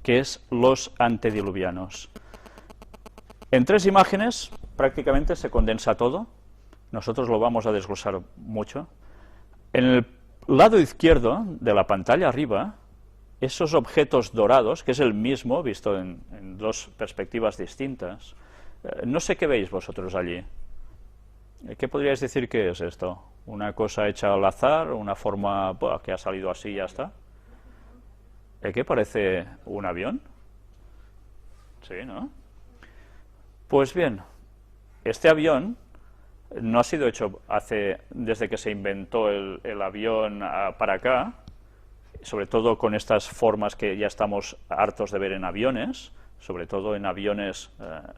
que es los antediluvianos. En 3 imágenes prácticamente se condensa todo. Nosotros lo vamos a desglosar mucho. En el lado izquierdo de la pantalla arriba, esos objetos dorados, que es el mismo, visto en 2 perspectivas distintas. No sé qué veis vosotros allí. ¿Qué podríais decir que es esto? ¿Una cosa hecha al azar? ¿Una forma que ha salido así y ya está? ¿Qué parece un avión? Sí, ¿no? Pues bien, este avión no ha sido hecho desde que se inventó el avión para acá, sobre todo con estas formas que ya estamos hartos de ver en aviones, sobre todo en aviones,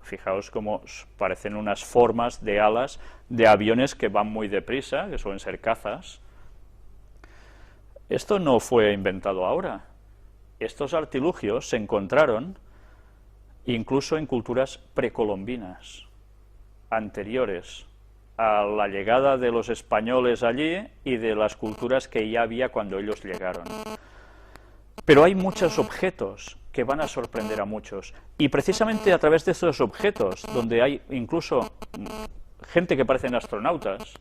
fijaos cómo parecen unas formas de alas de aviones que van muy deprisa, que suelen ser cazas. Esto no fue inventado ahora. Estos artilugios se encontraron incluso en culturas precolombinas, anteriores a la llegada de los españoles allí y de las culturas que ya había cuando ellos llegaron. Pero hay muchos objetos que van a sorprender a muchos, y precisamente a través de estos objetos, donde hay incluso gente que parecen astronautas,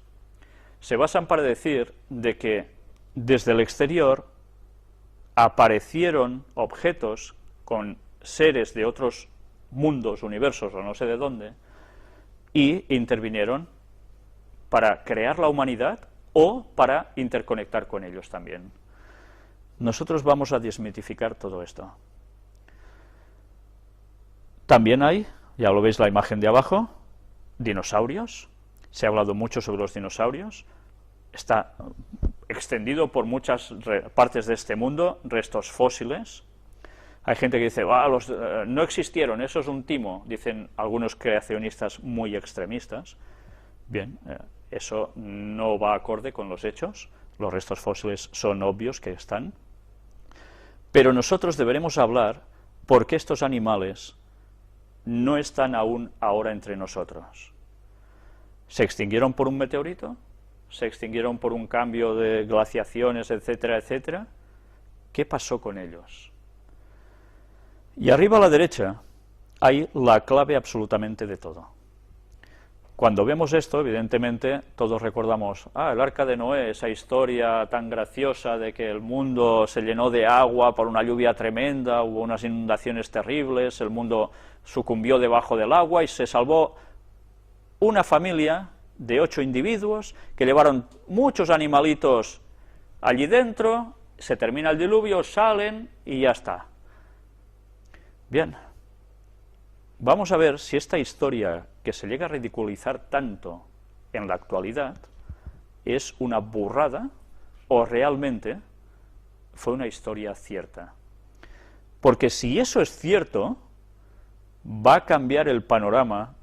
se basan para decir de que desde el exterior aparecieron objetos con seres de otros mundos, universos o no sé de dónde, y intervinieron para crear la humanidad o para interconectar con ellos también. Nosotros vamos a desmitificar todo esto. También hay, ya lo veis la imagen de abajo, dinosaurios. Se ha hablado mucho sobre los dinosaurios. Está extendido por muchas partes de este mundo, restos fósiles. Hay gente que dice, no existieron, eso es un timo, dicen algunos creacionistas muy extremistas. Bien, eso no va acorde con los hechos, los restos fósiles son obvios que están, pero nosotros deberemos hablar por qué estos animales no están aún ahora entre nosotros. ¿Se extinguieron por un meteorito? ¿Se extinguieron por un cambio de glaciaciones, etcétera, etcétera? ¿Qué pasó con ellos? Y arriba a la derecha hay la clave absolutamente de todo. Cuando vemos esto, evidentemente, todos recordamos, el Arca de Noé, esa historia tan graciosa de que el mundo se llenó de agua por una lluvia tremenda, hubo unas inundaciones terribles, el mundo sucumbió debajo del agua y se salvó una familia de 8 individuos que llevaron muchos animalitos allí dentro, se termina el diluvio, salen y ya está. Bien, vamos a ver si esta historia que se llega a ridiculizar tanto en la actualidad es una burrada o realmente fue una historia cierta. Porque si eso es cierto, va a cambiar el panorama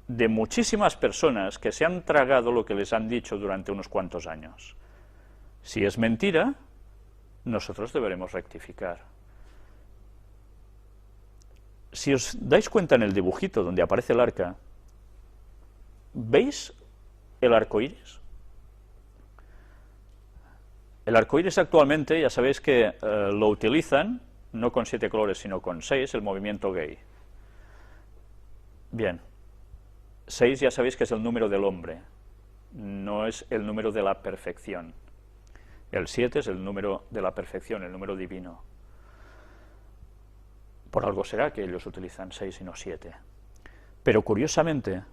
de muchísimas personas que se han tragado lo que les han dicho durante unos cuantos años. Si es mentira, nosotros deberemos rectificar. Si os dais cuenta en el dibujito donde aparece el arca, ¿veis el arco iris? El arco iris actualmente, ya sabéis que lo utilizan, no con 7 colores, sino con 6, el movimiento gay. Bien, 6 ya sabéis que es el número del hombre, no es el número de la perfección. El 7 es el número de la perfección, el número divino. Por algo será que ellos utilizan 6 y no 7. Pero curiosamente,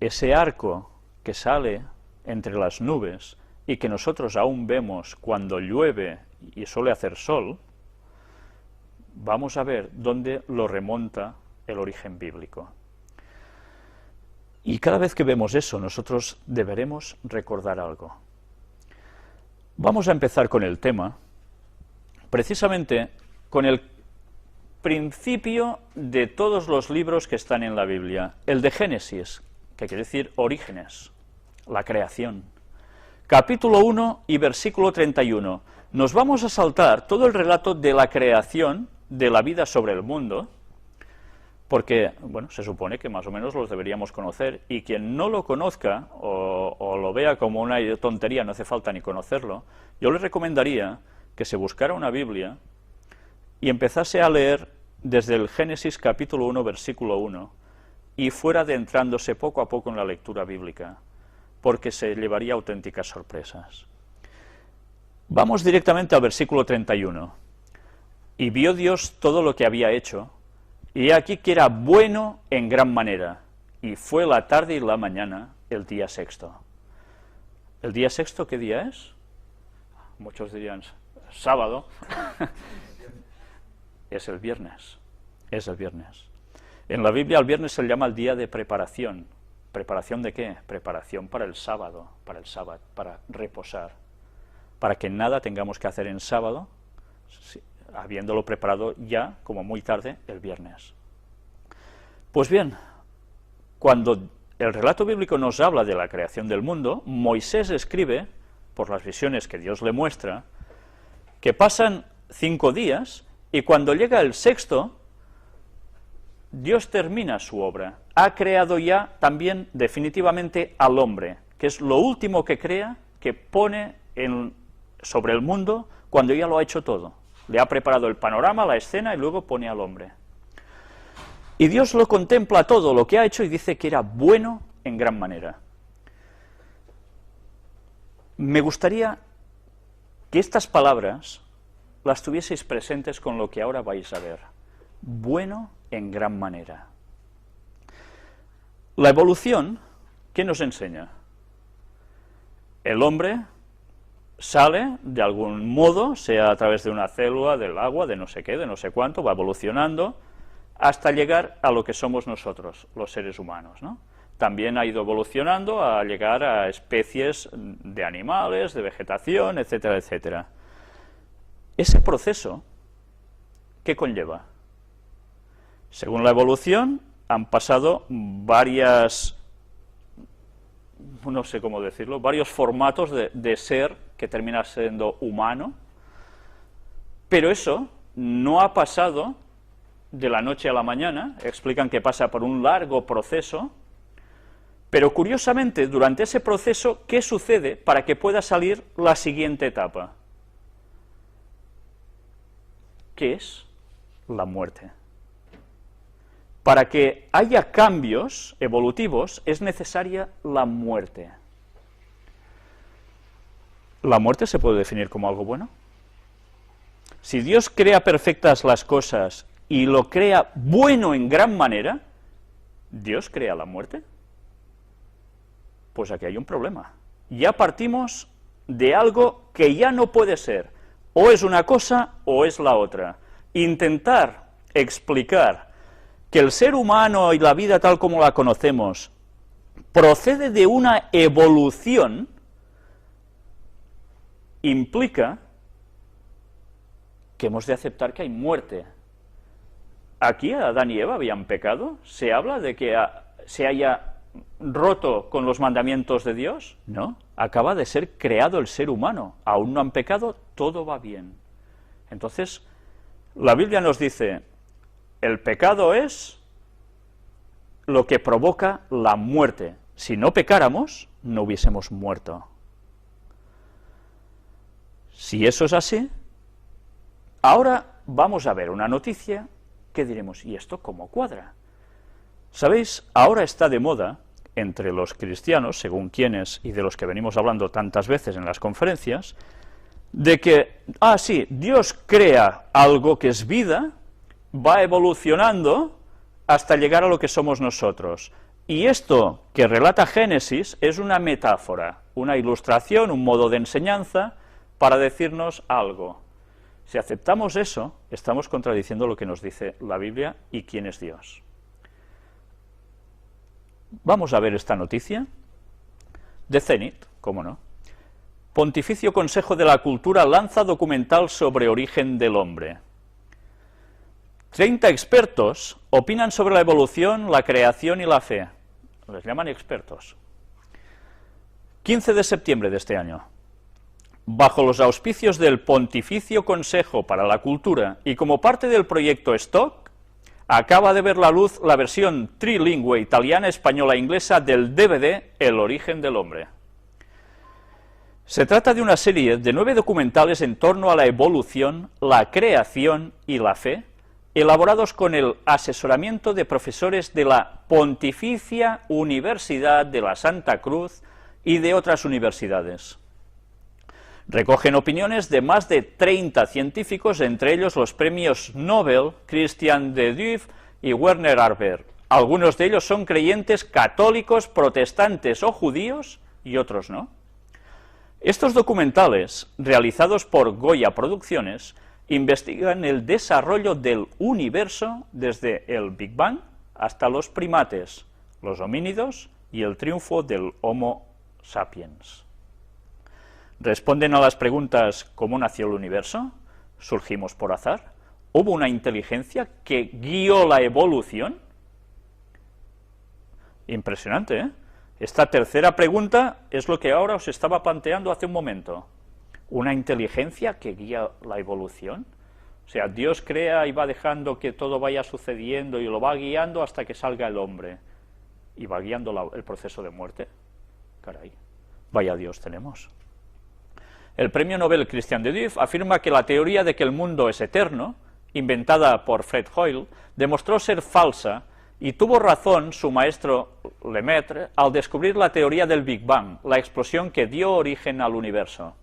ese arco que sale entre las nubes y que nosotros aún vemos cuando llueve y suele hacer sol, vamos a ver dónde lo remonta el origen bíblico. Y cada vez que vemos eso, nosotros deberemos recordar algo. Vamos a empezar con el tema, precisamente con el principio de todos los libros que están en la Biblia, el de Génesis, que quiere decir orígenes, la creación. Capítulo 1 y versículo 31. Nos vamos a saltar todo el relato de la creación de la vida sobre el mundo, porque, bueno, se supone que más o menos los deberíamos conocer, y quien no lo conozca o lo vea como una tontería, no hace falta ni conocerlo, yo le recomendaría que se buscara una Biblia y empezase a leer desde el Génesis capítulo 1, versículo 1, y fuera adentrándose poco a poco en la lectura bíblica, porque se llevaría auténticas sorpresas. Vamos directamente al versículo 31. Y vio Dios todo lo que había hecho, y he aquí que era bueno en gran manera, y fue la tarde y la mañana el día sexto. ¿El día sexto qué día es? Muchos dirían sábado. Es el viernes. Es el viernes. En la Biblia el viernes se le llama el día de preparación. ¿Preparación de qué? Preparación para el sábado, para reposar. Para que nada tengamos que hacer en sábado, habiéndolo preparado ya, como muy tarde, el viernes. Pues bien, cuando el relato bíblico nos habla de la creación del mundo, Moisés escribe, por las visiones que Dios le muestra, que pasan 5 días, y cuando llega el sexto, Dios termina su obra. Ha creado ya también definitivamente al hombre, que es lo último que crea, que pone sobre el mundo cuando ya lo ha hecho todo. Le ha preparado el panorama, la escena, y luego pone al hombre. Y Dios lo contempla todo lo que ha hecho y dice que era bueno en gran manera. Me gustaría que estas palabras las tuvieseis presentes con lo que ahora vais a ver. Bueno en gran manera. La evolución, ¿qué nos enseña? El hombre sale de algún modo, sea a través de una célula, del agua, de no sé qué, de no sé cuánto, va evolucionando hasta llegar a lo que somos nosotros, los seres humanos, ¿no? También ha ido evolucionando a llegar a especies de animales, de vegetación, etcétera, etcétera. Ese proceso, ¿qué conlleva? Según la evolución, han pasado varios formatos de ser que termina siendo humano, pero eso no ha pasado de la noche a la mañana. Explican que pasa por un largo proceso, pero curiosamente, durante ese proceso, ¿qué sucede para que pueda salir la siguiente etapa? ¿Qué es? La muerte. Para que haya cambios evolutivos es necesaria la muerte. ¿La muerte se puede definir como algo bueno? Si Dios crea perfectas las cosas y lo crea bueno en gran manera, ¿Dios crea la muerte? Pues aquí hay un problema. Ya partimos de algo que ya no puede ser. O es una cosa o es la otra. Intentar explicar que el ser humano y la vida tal como la conocemos procede de una evolución implica que hemos de aceptar que hay muerte. Aquí Adán y Eva habían pecado. ¿Se habla de que se haya roto con los mandamientos de Dios? No, acaba de ser creado el ser humano. Aún no han pecado, todo va bien. Entonces, la Biblia nos dice, el pecado es lo que provoca la muerte. Si no pecáramos, no hubiésemos muerto. Si eso es así, ahora vamos a ver una noticia que diremos, ¿y esto cómo cuadra? ¿Sabéis? Ahora está de moda entre los cristianos, según quienes y de los que venimos hablando tantas veces en las conferencias, de que, sí, Dios crea algo que es vida, va evolucionando hasta llegar a lo que somos nosotros. Y esto que relata Génesis es una metáfora, una ilustración, un modo de enseñanza para decirnos algo. Si aceptamos eso, estamos contradiciendo lo que nos dice la Biblia y quién es Dios. Vamos a ver esta noticia de Zenit, ¿cómo no? Pontificio Consejo de la Cultura lanza documental sobre origen del hombre. 30 expertos opinan sobre la evolución, la creación y la fe. Les llaman expertos. 15 de septiembre de este año. Bajo los auspicios del Pontificio Consejo para la Cultura y como parte del proyecto Stock, acaba de ver la luz la versión trilingüe italiana, española e inglesa del DVD El origen del hombre. Se trata de una serie de 9 documentales en torno a la evolución, la creación y la fe, elaborados con el asesoramiento de profesores de la Pontificia Universidad de la Santa Cruz y de otras universidades. Recogen opiniones de más de 30 científicos, entre ellos los premios Nobel Christian de Duve y Werner Arber. Algunos de ellos son creyentes católicos, protestantes o judíos, y otros no. Estos documentales, realizados por Goya Producciones, investigan el desarrollo del universo desde el Big Bang hasta los primates, los homínidos y el triunfo del Homo sapiens. Responden a las preguntas: ¿cómo nació el universo? ¿Surgimos por azar? ¿Hubo una inteligencia que guió la evolución? Impresionante, ¿eh? Esta tercera pregunta es lo que ahora os estaba planteando hace un momento. ¿Una inteligencia que guía la evolución? O sea, Dios crea y va dejando que todo vaya sucediendo y lo va guiando hasta que salga el hombre. Y va guiando el proceso de muerte. Caray, vaya Dios tenemos. El premio Nobel Christian de Duve afirma que la teoría de que el mundo es eterno, inventada por Fred Hoyle, demostró ser falsa, y tuvo razón su maestro Lemaitre al descubrir la teoría del Big Bang, la explosión que dio origen al universo.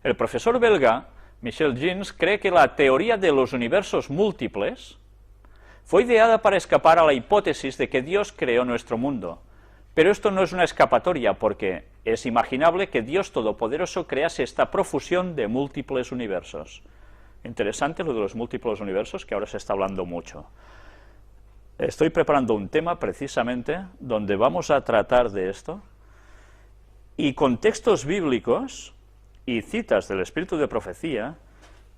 El profesor belga Michel Jeans cree que la teoría de los universos múltiples fue ideada para escapar a la hipótesis de que Dios creó nuestro mundo. Pero esto no es una escapatoria, porque es imaginable que Dios Todopoderoso crease esta profusión de múltiples universos. Interesante lo de los múltiples universos, que ahora se está hablando mucho. Estoy preparando un tema precisamente donde vamos a tratar de esto, y con textos bíblicos y citas del Espíritu de Profecía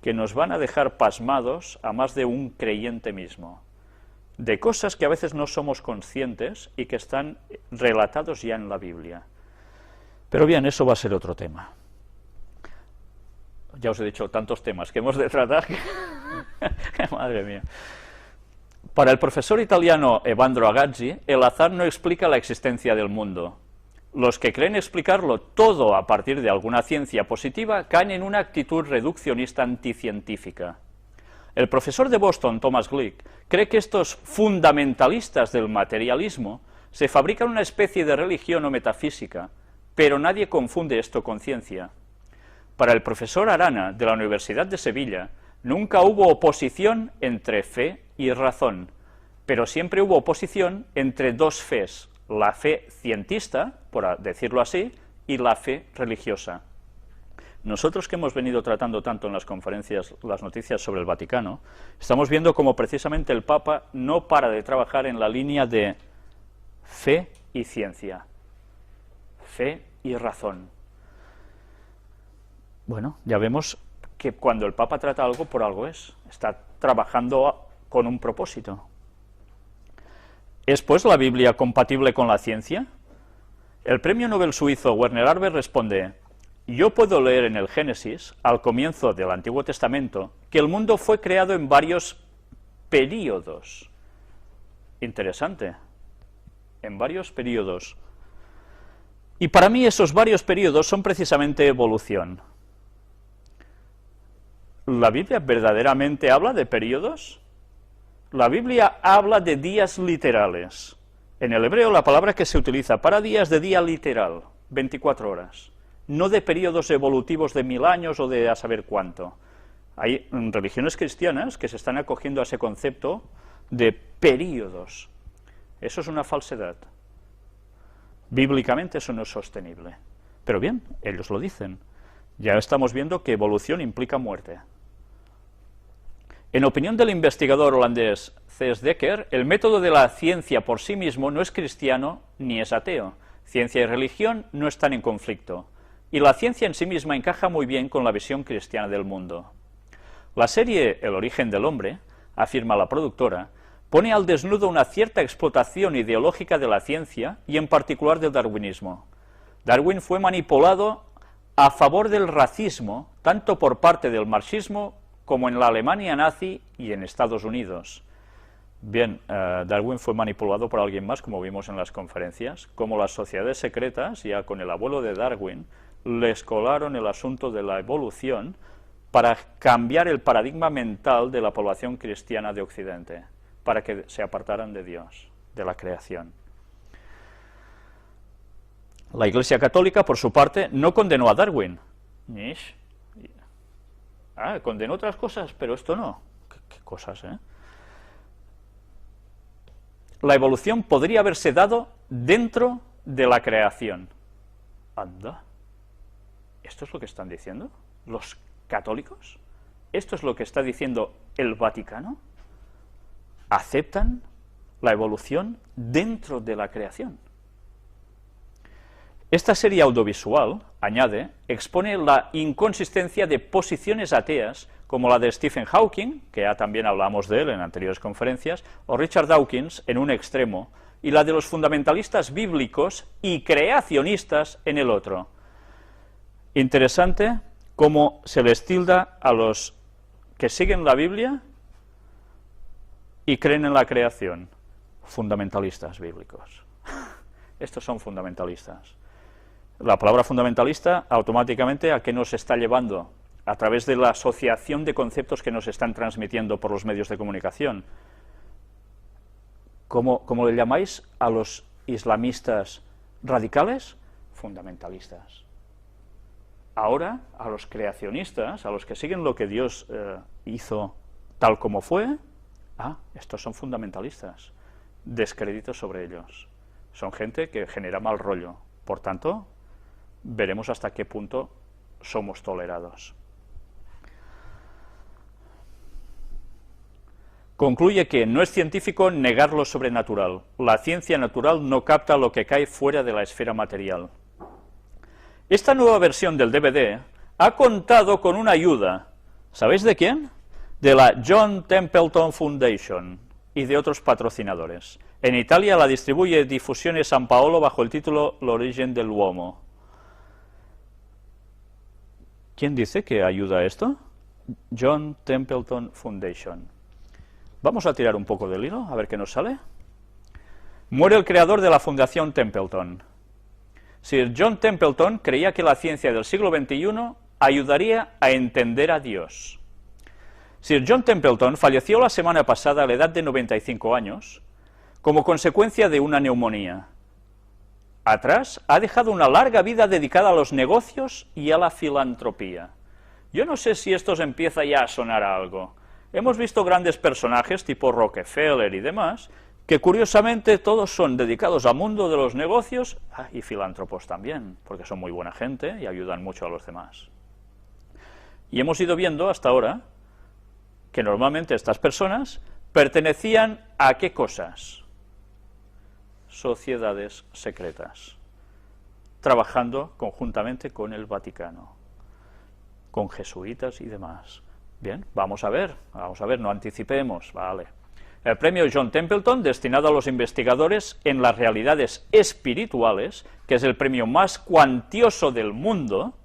que nos van a dejar pasmados a más de un creyente mismo, de cosas que a veces no somos conscientes y que están relatados ya en la Biblia. Pero bien, eso va a ser otro tema. Ya os he dicho tantos temas que hemos de tratar que madre mía. Para el profesor italiano Evandro Agazzi, el azar no explica la existencia del mundo. Los que creen explicarlo todo a partir de alguna ciencia positiva caen en una actitud reduccionista anticientífica. El profesor de Boston, Thomas Glick, cree que estos fundamentalistas del materialismo se fabrican una especie de religión o metafísica, pero nadie confunde esto con ciencia. Para el profesor Arana, de la Universidad de Sevilla, nunca hubo oposición entre fe y razón, pero siempre hubo oposición entre dos fes, la fe cientista, por decirlo así, y la fe religiosa. Nosotros, que hemos venido tratando tanto en las conferencias las noticias sobre el Vaticano, estamos viendo cómo precisamente el Papa no para de trabajar en la línea de fe y ciencia, fe y razón. Bueno, ya vemos que cuando el Papa trata algo, por algo es, está trabajando con un propósito. ¿Es pues la Biblia compatible con la ciencia? El premio Nobel suizo Werner Arber responde: yo puedo leer en el Génesis, al comienzo del Antiguo Testamento, que el mundo fue creado en varios períodos. Interesante, en varios períodos. Y para mí esos varios períodos son precisamente evolución. ¿La Biblia verdaderamente habla de períodos? La Biblia habla de días literales. En el hebreo la palabra que se utiliza para día es de día literal, 24 horas. No de periodos evolutivos de 1000 años o de a saber cuánto. Hay religiones cristianas que se están acogiendo a ese concepto de períodos. Eso es una falsedad. Bíblicamente eso no es sostenible. Pero bien, ellos lo dicen. Ya estamos viendo que evolución implica muerte. En opinión del investigador holandés C.S. Dekker, el método de la ciencia por sí mismo no es cristiano ni es ateo. Ciencia y religión no están en conflicto. Y la ciencia en sí misma encaja muy bien con la visión cristiana del mundo. La serie El origen del hombre, afirma la productora, pone al desnudo una cierta explotación ideológica de la ciencia y en particular del darwinismo. Darwin fue manipulado a favor del racismo, tanto por parte del marxismo como en la Alemania nazi y en Estados Unidos. Bien, Darwin fue manipulado por alguien más, como vimos en las conferencias, como las sociedades secretas, ya con el abuelo de Darwin, les colaron el asunto de la evolución para cambiar el paradigma mental de la población cristiana de Occidente, para que se apartaran de Dios, de la creación. La Iglesia Católica, por su parte, no condenó a Darwin. Condenó otras cosas, pero esto no. ¿Qué cosas, eh? La evolución podría haberse dado dentro de la creación. Anda. ¿Esto es lo que están diciendo los católicos? ¿Esto es lo que está diciendo el Vaticano? ¿Aceptan la evolución dentro de la creación? Esta serie audiovisual, añade, expone la inconsistencia de posiciones ateas como la de Stephen Hawking, que ya también hablamos de él en anteriores conferencias, o Richard Dawkins en un extremo, y la de los fundamentalistas bíblicos y creacionistas en el otro. Interesante cómo se les tilda a los que siguen la Biblia y creen en la creación, fundamentalistas bíblicos. Estos son fundamentalistas. La palabra fundamentalista, automáticamente, ¿a qué nos está llevando? A través de la asociación de conceptos que nos están transmitiendo por los medios de comunicación. ¿Cómo le llamáis a los islamistas radicales? Fundamentalistas. Ahora, a los creacionistas, a los que siguen lo que Dios hizo tal como fue, estos son fundamentalistas. Descrédito sobre ellos. Son gente que genera mal rollo. Por tanto, veremos hasta qué punto somos tolerados. Concluye que no es científico negar lo sobrenatural. La ciencia natural no capta lo que cae fuera de la esfera material. Esta nueva versión del DVD ha contado con una ayuda, ¿sabéis de quién? De la John Templeton Foundation y de otros patrocinadores. En Italia la distribuye Diffusione San Paolo bajo el título L'origen dell'uomo. ¿Quién dice que ayuda a esto? John Templeton Foundation. Vamos a tirar un poco del hilo, a ver qué nos sale. Muere el creador de la Fundación Templeton. Sir John Templeton creía que la ciencia del siglo XXI ayudaría a entender a Dios. Sir John Templeton falleció la semana pasada a la edad de 95 años, como consecuencia de una neumonía. Atrás ha dejado una larga vida dedicada a los negocios y a la filantropía. Yo no sé si esto os empieza ya a sonar a algo. Hemos visto grandes personajes tipo Rockefeller y demás, que curiosamente todos son dedicados al mundo de los negocios y filántropos también, porque son muy buena gente y ayudan mucho a los demás. Y hemos ido viendo hasta ahora que normalmente estas personas pertenecían a ¿qué cosas? Sociedades secretas, trabajando conjuntamente con el Vaticano, con jesuitas y demás. Bien, vamos a ver, no anticipemos, vale. El premio John Templeton, destinado a los investigadores en las realidades espirituales, que es el premio más cuantioso del mundo,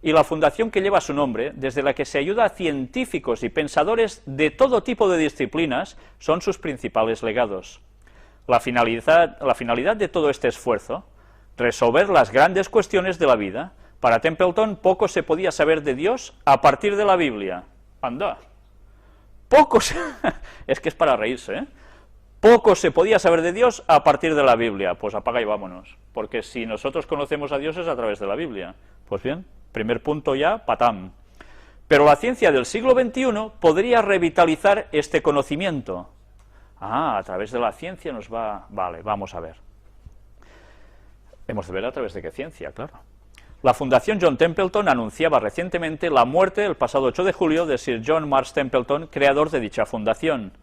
y la fundación que lleva su nombre, desde la que se ayuda a científicos y pensadores de todo tipo de disciplinas, son sus principales legados. La finalidad de todo este esfuerzo, resolver las grandes cuestiones de la vida. Para Templeton poco se podía saber de Dios a partir de la Biblia. Anda. Es que es para reírse, ¿eh? Poco se podía saber de Dios a partir de la Biblia. Pues apaga y vámonos. Porque si nosotros conocemos a Dios es a través de la Biblia. Pues bien, primer punto ya, patam. Pero la ciencia del siglo XXI podría revitalizar este conocimiento. A través de la ciencia nos va... Vale, vamos a ver. Hemos de ver a través de qué ciencia, claro. La Fundación John Templeton anunciaba recientemente la muerte el pasado 8 de julio de Sir John Marsh Templeton, creador de dicha fundación.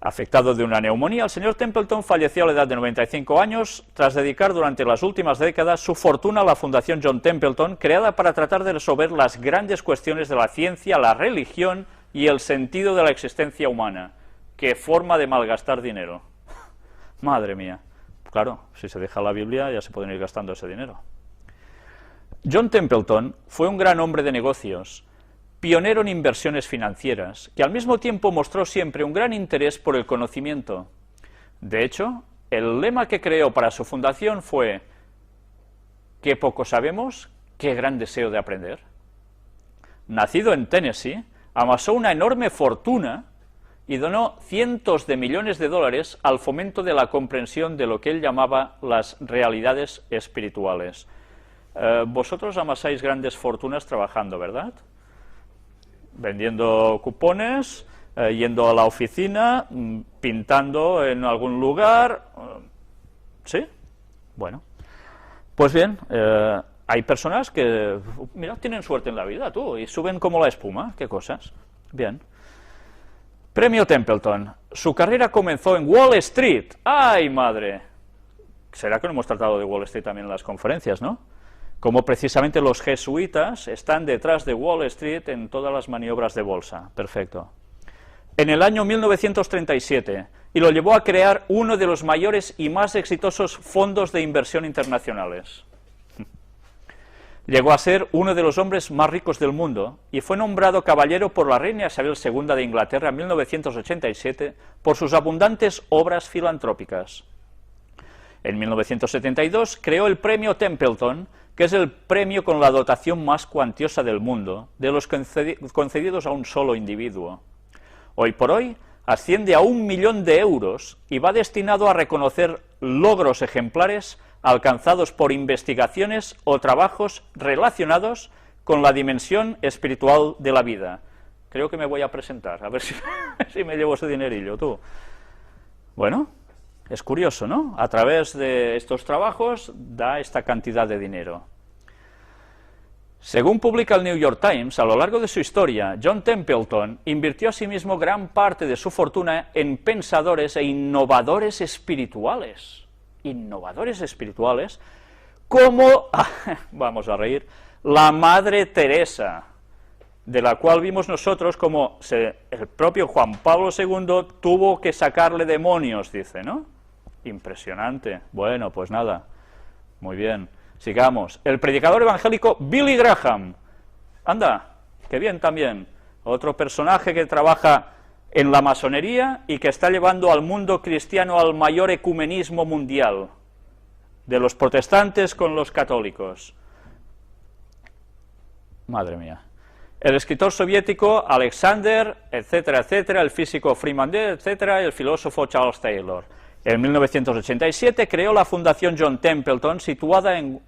Afectado de una neumonía, el señor Templeton falleció a la edad de 95 años tras dedicar durante las últimas décadas su fortuna a la Fundación John Templeton, creada para tratar de resolver las grandes cuestiones de la ciencia, la religión y el sentido de la existencia humana. ¡Qué forma de malgastar dinero! Madre mía. Claro, si se deja la Biblia ya se pueden ir gastando ese dinero. John Templeton fue un gran hombre de negocios, pionero en inversiones financieras, que al mismo tiempo mostró siempre un gran interés por el conocimiento. De hecho, el lema que creó para su fundación fue: «Qué poco sabemos, qué gran deseo de aprender. Nacido en Tennessee, amasó una enorme fortuna y donó cientos de millones de dólares al fomento de la comprensión de lo que él llamaba las realidades espirituales. Vosotros amasáis grandes fortunas trabajando, ¿verdad? Vendiendo cupones, yendo a la oficina, pintando en algún lugar. ¿Sí? Bueno. Pues bien, hay personas que, mira, tienen suerte en la vida, tú, y suben como la espuma. ¿Qué cosas? Bien. Premio Templeton. Su carrera comenzó en Wall Street. ¡Ay, madre! Será que no hemos tratado de Wall Street también en las conferencias, ¿no? Como precisamente los jesuitas están detrás de Wall Street en todas las maniobras de bolsa. Perfecto. En el año 1937, y lo llevó a crear uno de los mayores y más exitosos fondos de inversión internacionales. Llegó a ser uno de los hombres más ricos del mundo y fue nombrado caballero por la reina Isabel II de Inglaterra en 1987 por sus abundantes obras filantrópicas. En 1972 creó el Premio Templeton, que es el premio con la dotación más cuantiosa del mundo, de los concedidos a un solo individuo. Hoy por hoy asciende a 1 millón de euros y va destinado a reconocer logros ejemplares alcanzados por investigaciones o trabajos relacionados con la dimensión espiritual de la vida. Creo que me voy a presentar, a ver si me llevo ese dinerillo, tú. Bueno, es curioso, ¿no? A través de estos trabajos da esta cantidad de dinero. Según publica el New York Times, a lo largo de su historia, John Templeton invirtió asimismo gran parte de su fortuna en pensadores e innovadores espirituales. Innovadores espirituales, como, vamos a reír, la Madre Teresa, de la cual vimos nosotros como el propio Juan Pablo II tuvo que sacarle demonios, dice, ¿no? Impresionante. Bueno, pues nada, muy bien. Sigamos. El predicador evangélico Billy Graham. Anda, qué bien también. Otro personaje que trabaja en la masonería y que está llevando al mundo cristiano al mayor ecumenismo mundial, de los protestantes con los católicos. Madre mía. El escritor soviético Alexander, etcétera, etcétera, el físico Freeman, etcétera, el filósofo Charles Taylor. En 1987 creó la Fundación John Templeton, situada en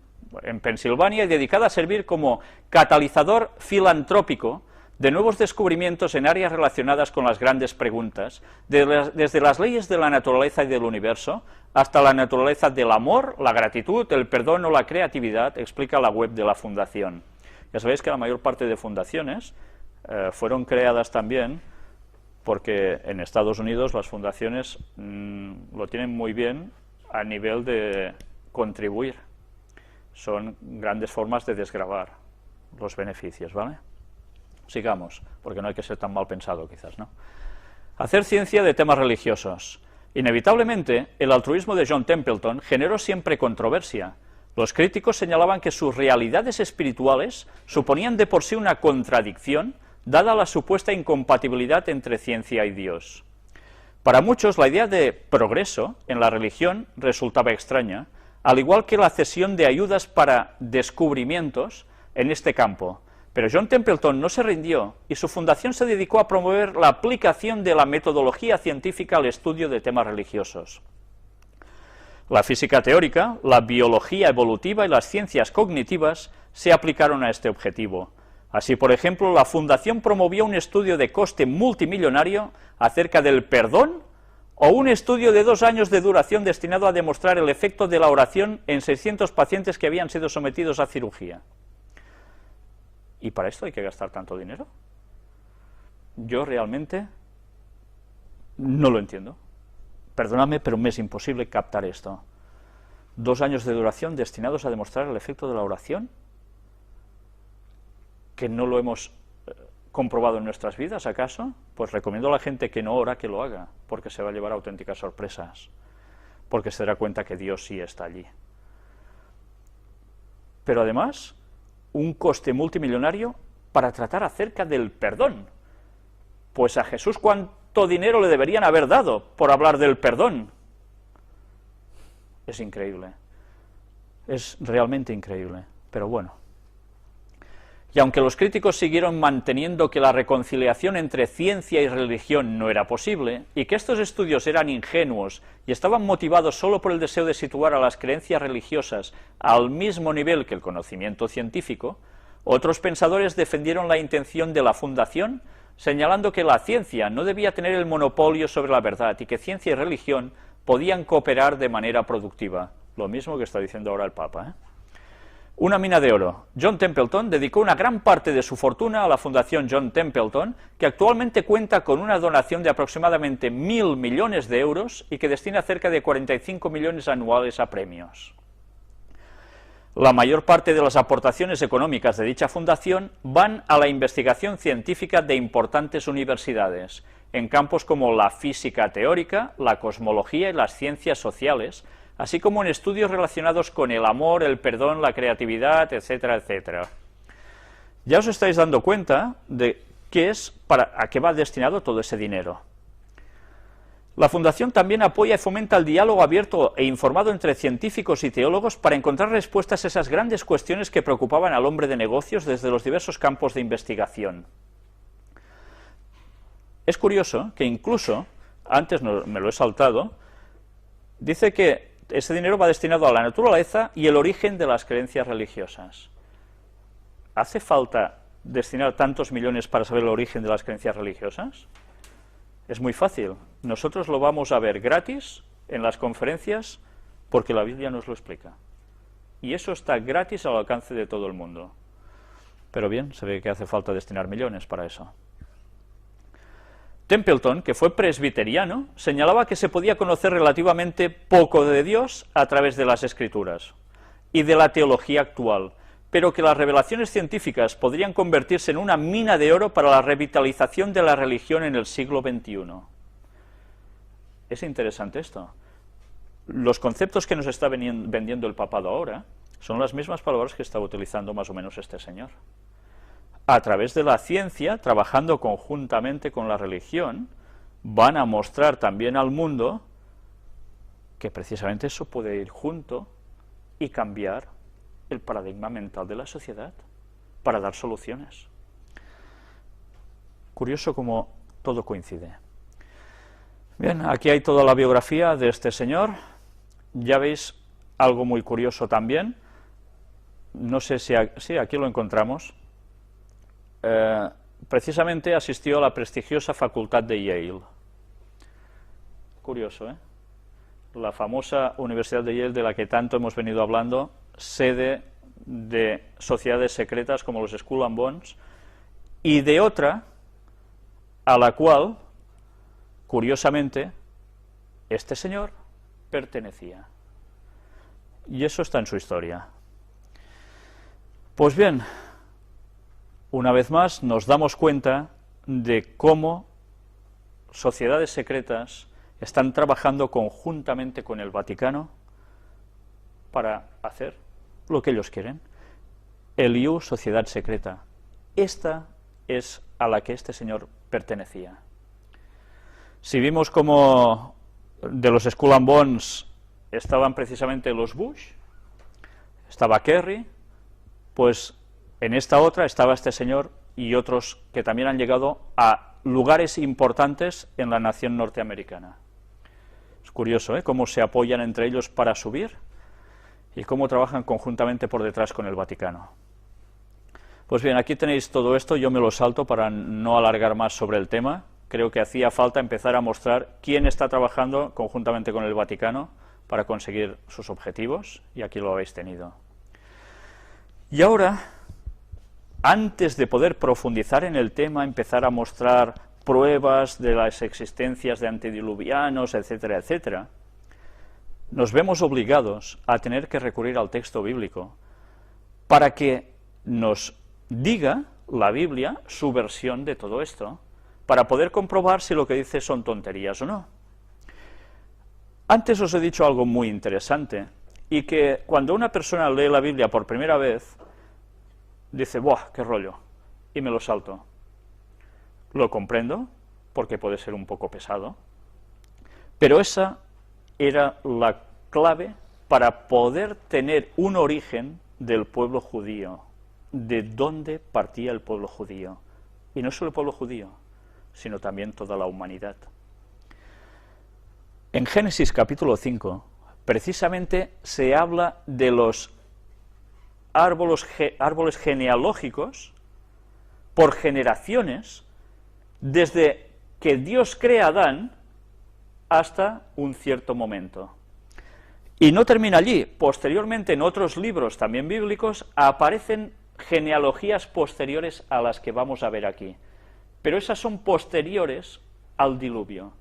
Pensilvania y dedicada a servir como catalizador filantrópico de nuevos descubrimientos en áreas relacionadas con las grandes preguntas, desde las leyes de la naturaleza y del universo hasta la naturaleza del amor, la gratitud, el perdón o la creatividad, explica la web de la Fundación. Ya sabéis que la mayor parte de fundaciones fueron creadas también porque en Estados Unidos las fundaciones lo tienen muy bien a nivel de contribuir. Son grandes formas de desgravar los beneficios, ¿vale? Sigamos, porque no hay que ser tan mal pensado quizás, ¿no? Hacer ciencia de temas religiosos. Inevitablemente, el altruismo de John Templeton generó siempre controversia. Los críticos señalaban que sus realidades espirituales suponían de por sí una contradicción, dada la supuesta incompatibilidad entre ciencia y Dios. Para muchos, la idea de progreso en la religión resultaba extraña, al igual que la cesión de ayudas para descubrimientos en este campo. Pero John Templeton no se rindió y su fundación se dedicó a promover la aplicación de la metodología científica al estudio de temas religiosos. La física teórica, la biología evolutiva y las ciencias cognitivas se aplicaron a este objetivo. Así, por ejemplo, la Fundación promovió un estudio de coste multimillonario acerca del perdón o un estudio de 2 años de duración destinado a demostrar el efecto de la oración en 600 pacientes que habían sido sometidos a cirugía. ¿Y para esto hay que gastar tanto dinero? Yo realmente no lo entiendo. Perdóname, pero me es imposible captar esto. 2 años de duración destinados a demostrar el efecto de la oración, que no lo hemos comprobado en nuestras vidas, ¿acaso? Pues recomiendo a la gente que no ora que lo haga, porque se va a llevar auténticas sorpresas, porque se dará cuenta que Dios sí está allí. Pero además, un coste multimillonario para tratar acerca del perdón. Pues a Jesús, ¿cuánto dinero le deberían haber dado por hablar del perdón? Es increíble. Es realmente increíble. Pero bueno, Y aunque los críticos siguieron manteniendo que la reconciliación entre ciencia y religión no era posible, y que estos estudios eran ingenuos y estaban motivados solo por el deseo de situar a las creencias religiosas al mismo nivel que el conocimiento científico, otros pensadores defendieron la intención de la Fundación, señalando que la ciencia no debía tener el monopolio sobre la verdad y que ciencia y religión podían cooperar de manera productiva. Lo mismo que está diciendo ahora el Papa, ¿eh? Una mina de oro. John Templeton dedicó una gran parte de su fortuna a la Fundación John Templeton, que actualmente cuenta con una donación de aproximadamente 1.000 millones de euros y que destina cerca de 45 millones anuales a premios. La mayor parte de las aportaciones económicas de dicha fundación van a la investigación científica de importantes universidades, en campos como la física teórica, la cosmología y las ciencias sociales, así como en estudios relacionados con el amor, el perdón, la creatividad, etcétera. Ya os estáis dando cuenta de a qué va destinado todo ese dinero. La Fundación también apoya y fomenta el diálogo abierto e informado entre científicos y teólogos para encontrar respuestas a esas grandes cuestiones que preocupaban al hombre de negocios desde los diversos campos de investigación. Es curioso que incluso, antes me lo he saltado, dice que ese dinero va destinado a la naturaleza y el origen de las creencias religiosas. ¿Hace falta destinar tantos millones para saber el origen de las creencias religiosas? Es muy fácil. Nosotros lo vamos a ver gratis en las conferencias porque la Biblia nos lo explica. Y eso está gratis al alcance de todo el mundo. Pero bien, se ve que hace falta destinar millones para eso. Templeton, que fue presbiteriano, señalaba que se podía conocer relativamente poco de Dios a través de las Escrituras y de la teología actual, pero que las revelaciones científicas podrían convertirse en una mina de oro para la revitalización de la religión en el siglo XXI. Es interesante esto. Los conceptos que nos está vendiendo el papado ahora son las mismas palabras que estaba utilizando más o menos este señor. A través de la ciencia, trabajando conjuntamente con la religión, van a mostrar también al mundo que precisamente eso puede ir junto y cambiar el paradigma mental de la sociedad para dar soluciones. Curioso cómo todo coincide. Bien, aquí hay toda la biografía de este señor. Ya veis algo muy curioso también. No sé si sí, aquí lo encontramos. Precisamente asistió a la prestigiosa facultad de Yale. Curioso, ¿eh? La famosa Universidad de Yale de la que tanto hemos venido hablando, sede de sociedades secretas como los Skull and Bones, y de otra a la cual, curiosamente, este señor pertenecía. Y eso está en su historia. Pues bien, una vez más nos damos cuenta de cómo sociedades secretas están trabajando conjuntamente con el Vaticano para hacer lo que ellos quieren. El IU, sociedad secreta. Esta es a la que este señor pertenecía. Si vimos como de los Skull and Bones estaban precisamente los Bush, estaba Kerry, pues en esta otra estaba este señor y otros que también han llegado a lugares importantes en la nación norteamericana. Es curioso, ¿eh?, cómo se apoyan entre ellos para subir y cómo trabajan conjuntamente por detrás con el Vaticano. Pues bien, aquí tenéis todo esto, yo me lo salto para no alargar más sobre el tema. Creo que hacía falta empezar a mostrar quién está trabajando conjuntamente con el Vaticano para conseguir sus objetivos, y aquí lo habéis tenido. Y ahora, antes de poder profundizar en el tema, empezar a mostrar pruebas de las existencias de antediluvianos, etcétera, etcétera, nos vemos obligados a tener que recurrir al texto bíblico para que nos diga la Biblia su versión de todo esto, para poder comprobar si lo que dice son tonterías o no. Antes os he dicho algo muy interesante, y que cuando una persona lee la Biblia por primera vez, dice, ¡buah, qué rollo!, y me lo salto. Lo comprendo, porque puede ser un poco pesado, pero esa era la clave para poder tener un origen del pueblo judío. de dónde partía el pueblo judío. Y no solo el pueblo judío, sino también toda la humanidad. En Génesis capítulo 5, precisamente se habla de los árboles genealógicos por generaciones, desde que Dios crea a Adán hasta un cierto momento. Y no termina allí. Posteriormente, en otros libros también bíblicos, aparecen genealogías posteriores a las que vamos a ver aquí. Pero esas son posteriores al diluvio.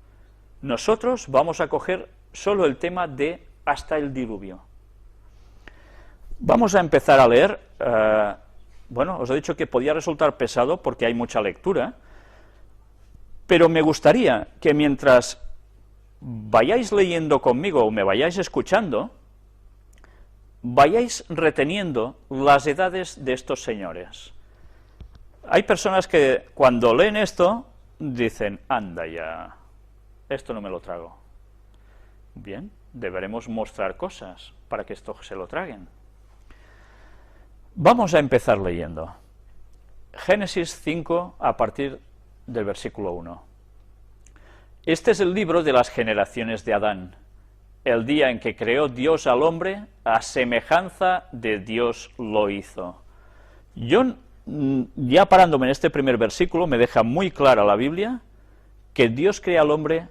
Nosotros vamos a coger solo el tema de hasta el diluvio. Vamos a empezar a leer. Bueno, os he dicho que podía resultar pesado porque hay mucha lectura, pero me gustaría que mientras vayáis leyendo conmigo o me vayáis escuchando, vayáis reteniendo las edades de estos señores. Hay personas que cuando leen esto dicen, anda ya, esto no me lo trago. Bien, deberemos mostrar cosas para que esto se lo traguen. Vamos a empezar leyendo. Génesis 5 a partir del versículo 1. Este es el libro de las generaciones de Adán, el día en que creó Dios al hombre, a semejanza de Dios lo hizo. Yo, ya parándome en este primer versículo, me deja muy clara la Biblia que Dios crea al hombre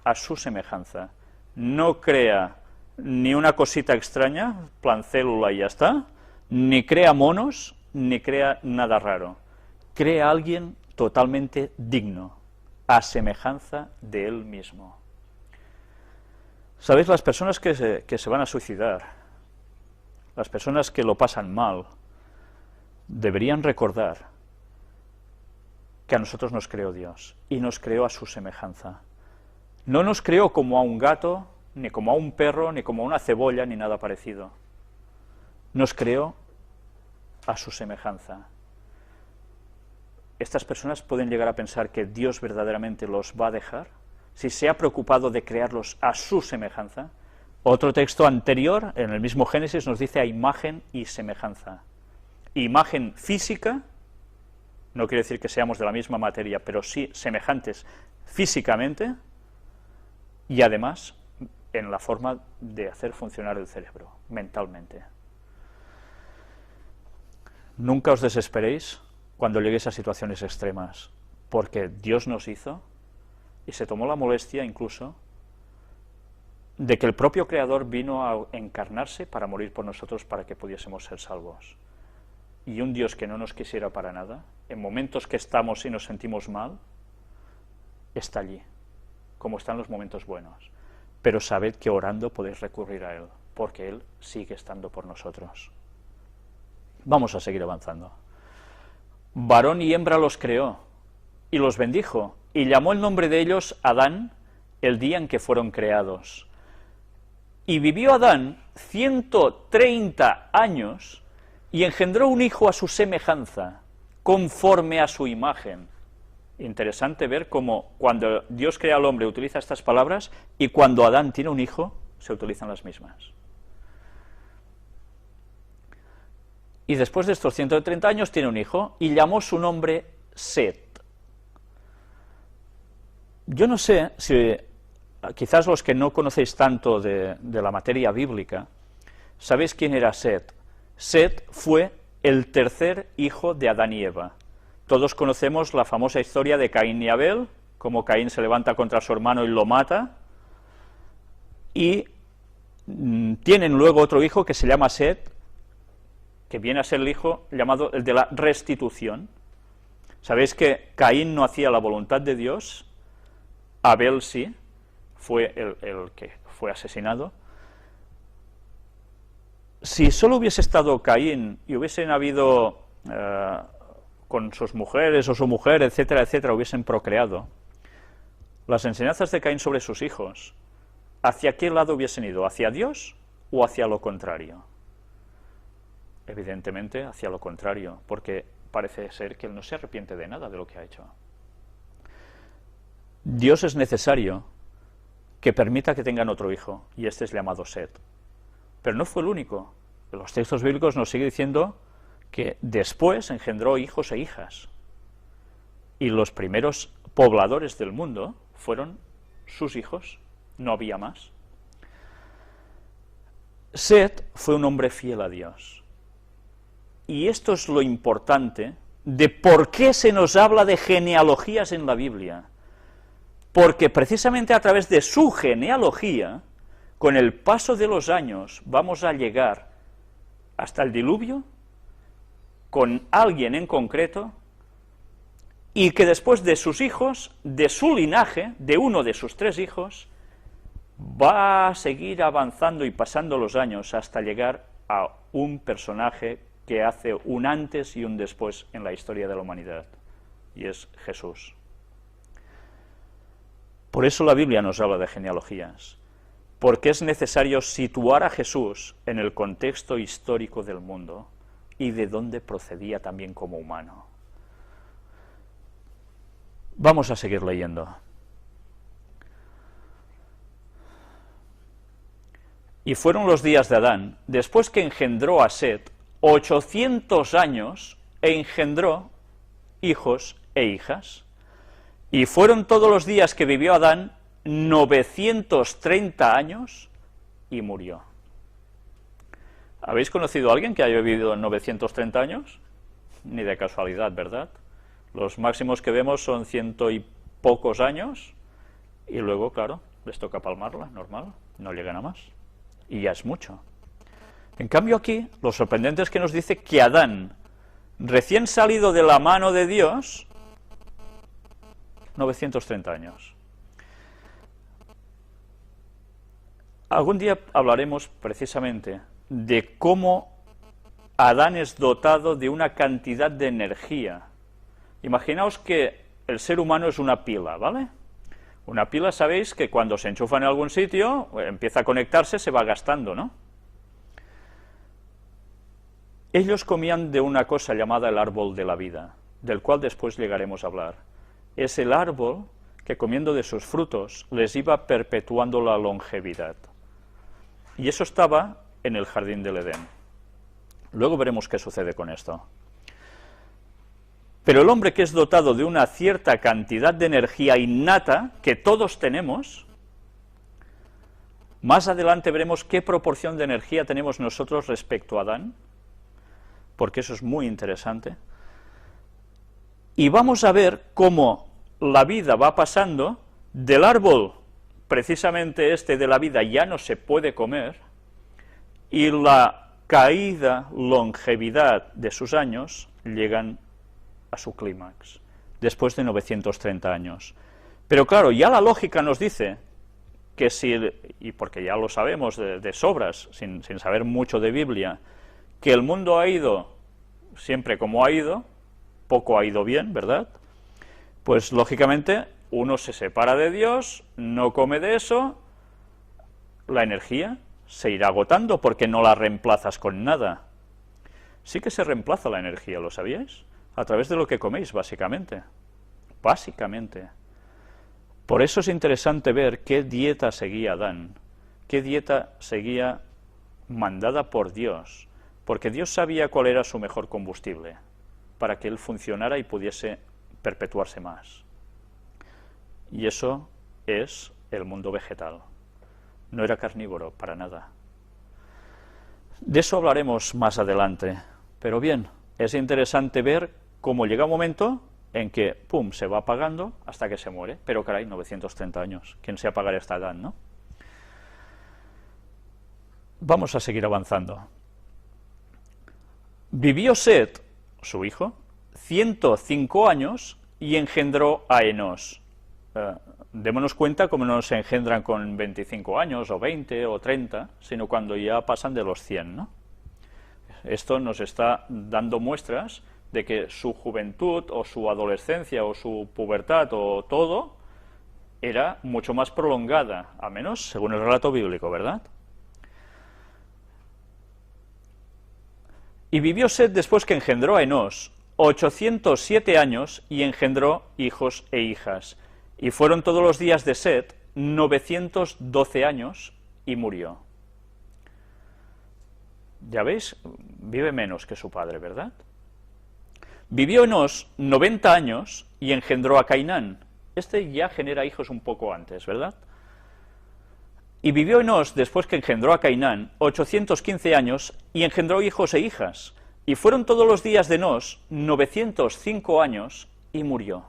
a su semejanza. No crea ni una cosita extraña, plan célula y ya está, ni crea monos, ni crea nada raro. Crea a alguien totalmente digno, a semejanza de él mismo. ¿Sabéis? Las personas que se van a suicidar, las personas que lo pasan mal, deberían recordar que a nosotros nos creó Dios, y nos creó a su semejanza. No nos creó como a un gato, ni como a un perro, ni como a una cebolla, ni nada parecido. Nos creó a su semejanza. Estas personas pueden llegar a pensar que Dios verdaderamente los va a dejar, si se ha preocupado de crearlos a su semejanza. Otro texto anterior, en el mismo Génesis, nos dice a imagen y semejanza. Imagen física, no quiere decir que seamos de la misma materia, pero sí semejantes físicamente, y además en la forma de hacer funcionar el cerebro, mentalmente. Nunca os desesperéis cuando lleguéis a situaciones extremas, porque Dios nos hizo y se tomó la molestia incluso de que el propio Creador vino a encarnarse para morir por nosotros para que pudiésemos ser salvos. Y un Dios que no nos quisiera para nada, en momentos que estamos y nos sentimos mal, está allí, como están los momentos buenos. Pero sabed que orando podéis recurrir a Él, porque Él sigue estando por nosotros. Vamos a seguir avanzando. Varón y hembra los creó, y los bendijo, y llamó el nombre de ellos Adán, el día en que fueron creados. Y vivió Adán 130 años, y engendró un hijo a su semejanza, conforme a su imagen. Interesante ver cómo cuando Dios crea al hombre utiliza estas palabras, y cuando Adán tiene un hijo, se utilizan las mismas. Y después de estos 130 años tiene un hijo, y llamó su nombre Set. Yo no sé si, quizás los que no conocéis tanto de la materia bíblica, sabéis quién era Set. Set fue el tercer hijo de Adán y Eva. Todos conocemos la famosa historia de Caín y Abel, cómo Caín se levanta contra su hermano y lo mata, y tienen luego otro hijo que se llama Set, que viene a ser el hijo llamado el de la restitución. Sabéis que Caín no hacía la voluntad de Dios, Abel sí, fue el que fue asesinado. Si solo hubiese estado Caín y hubiesen habido con sus mujeres o su mujer, etcétera, etcétera, hubiesen procreado, las enseñanzas de Caín sobre sus hijos, ¿hacia qué lado hubiesen ido? ¿Hacia Dios o hacia lo contrario? Evidentemente hacia lo contrario, porque parece ser que él no se arrepiente de nada de lo que ha hecho. Dios es necesario que permita que tengan otro hijo, y este es llamado Set. Pero no fue el único. Los textos bíblicos nos siguen diciendo que después engendró hijos e hijas. Y los primeros pobladores del mundo fueron sus hijos, no había más. Set fue un hombre fiel a Dios. Y esto es lo importante de por qué se nos habla de genealogías en la Biblia. Porque precisamente a través de su genealogía, con el paso de los años, vamos a llegar hasta el diluvio, con alguien en concreto, y que después de sus hijos, de su linaje, de uno de sus 3 hijos, va a seguir avanzando y pasando los años hasta llegar a un personaje que hace un antes y un después en la historia de la humanidad, y es Jesús. Por eso la Biblia nos habla de genealogías, porque es necesario situar a Jesús en el contexto histórico del mundo y de dónde procedía también como humano. Vamos a seguir leyendo. Y fueron los días de Adán, después que engendró a Set, 800 años, e engendró hijos e hijas. Y fueron todos los días que vivió Adán 930 años y murió. ¿Habéis conocido a alguien que haya vivido 930 años? Ni de casualidad, ¿verdad? Los máximos que vemos son 100 y pocos años, y luego, claro, les toca palmarla, normal, no llegan a más. Y ya es mucho. En cambio aquí, lo sorprendente es que nos dice que Adán, recién salido de la mano de Dios, 930 años. Algún día hablaremos precisamente de cómo Adán es dotado de una cantidad de energía. Imaginaos que el ser humano es una pila, ¿vale? Una pila, sabéis que cuando se enchufa en algún sitio, empieza a conectarse, se va gastando, ¿no? Ellos comían de una cosa llamada el árbol de la vida, del cual después llegaremos a hablar. Es el árbol que, comiendo de sus frutos, les iba perpetuando la longevidad. Y eso estaba en el jardín del Edén. Luego veremos qué sucede con esto. Pero el hombre que es dotado de una cierta cantidad de energía innata, que todos tenemos, más adelante veremos qué proporción de energía tenemos nosotros respecto a Adán, porque eso es muy interesante. Y vamos a ver cómo la vida va pasando del árbol, precisamente este de la vida, ya no se puede comer, y la caída, longevidad de sus años llegan a su clímax, después de 930 años. Pero claro, ya la lógica nos dice que si, y porque ya lo sabemos de sobras, sin saber mucho de Biblia, que el mundo ha ido siempre como ha ido, poco ha ido bien, ¿verdad? Pues lógicamente uno se separa de Dios, no come de eso, la energía se irá agotando porque no la reemplazas con nada. Sí que se reemplaza la energía, ¿lo sabíais? A través de lo que coméis, básicamente. Básicamente. Por eso es interesante ver qué dieta seguía Adán, qué dieta seguía mandada por Dios, porque Dios sabía cuál era su mejor combustible, para que él funcionara y pudiese perpetuarse más. Y eso es el mundo vegetal. No era carnívoro, para nada. De eso hablaremos más adelante, pero bien, es interesante ver cómo llega un momento en que, pum, se va apagando hasta que se muere, pero caray, 930 años, ¿quién se apagará esta edad, no? Vamos a seguir avanzando. Vivió Set, su hijo, 105 años y engendró a Enós. Démonos cuenta cómo no se engendran con 25 años, o 20, o 30, sino cuando ya pasan de los 100, ¿no? Esto nos está dando muestras de que su juventud, o su adolescencia, o su pubertad, o todo, era mucho más prolongada, al menos según el relato bíblico, ¿verdad? Y vivió Set después que engendró a Enós 807 años y engendró hijos e hijas. Y fueron todos los días de Set 912 años y murió. Ya veis, vive menos que su padre, ¿verdad? Vivió Enos 90 años y engendró a Cainán. Este ya genera hijos un poco antes, ¿verdad? Y vivió Enos, después que engendró a Cainán, 815 años y engendró hijos e hijas. Y fueron todos los días de Enos 905 años y murió.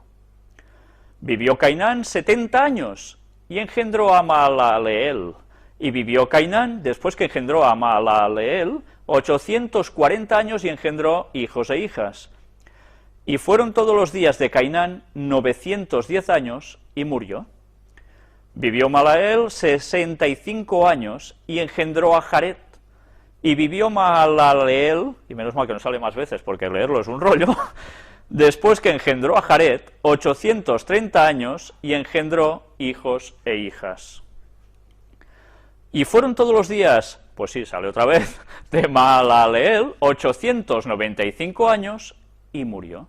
Vivió Cainán 70 años y engendró a Mahalaleel. Y vivió Cainán, después que engendró a Mahalaleel, 840 años y engendró hijos e hijas. Y fueron todos los días de Cainán 910 años y murió. Vivió Mahalaleel 65 años y engendró a Jared. Y vivió Mahalaleel, y menos mal que no sale más veces porque leerlo es un rollo, después que engendró a Jared 830 años y engendró hijos e hijas. Y fueron todos los días, pues sí, sale otra vez, de Mahalaleel 895 años y murió.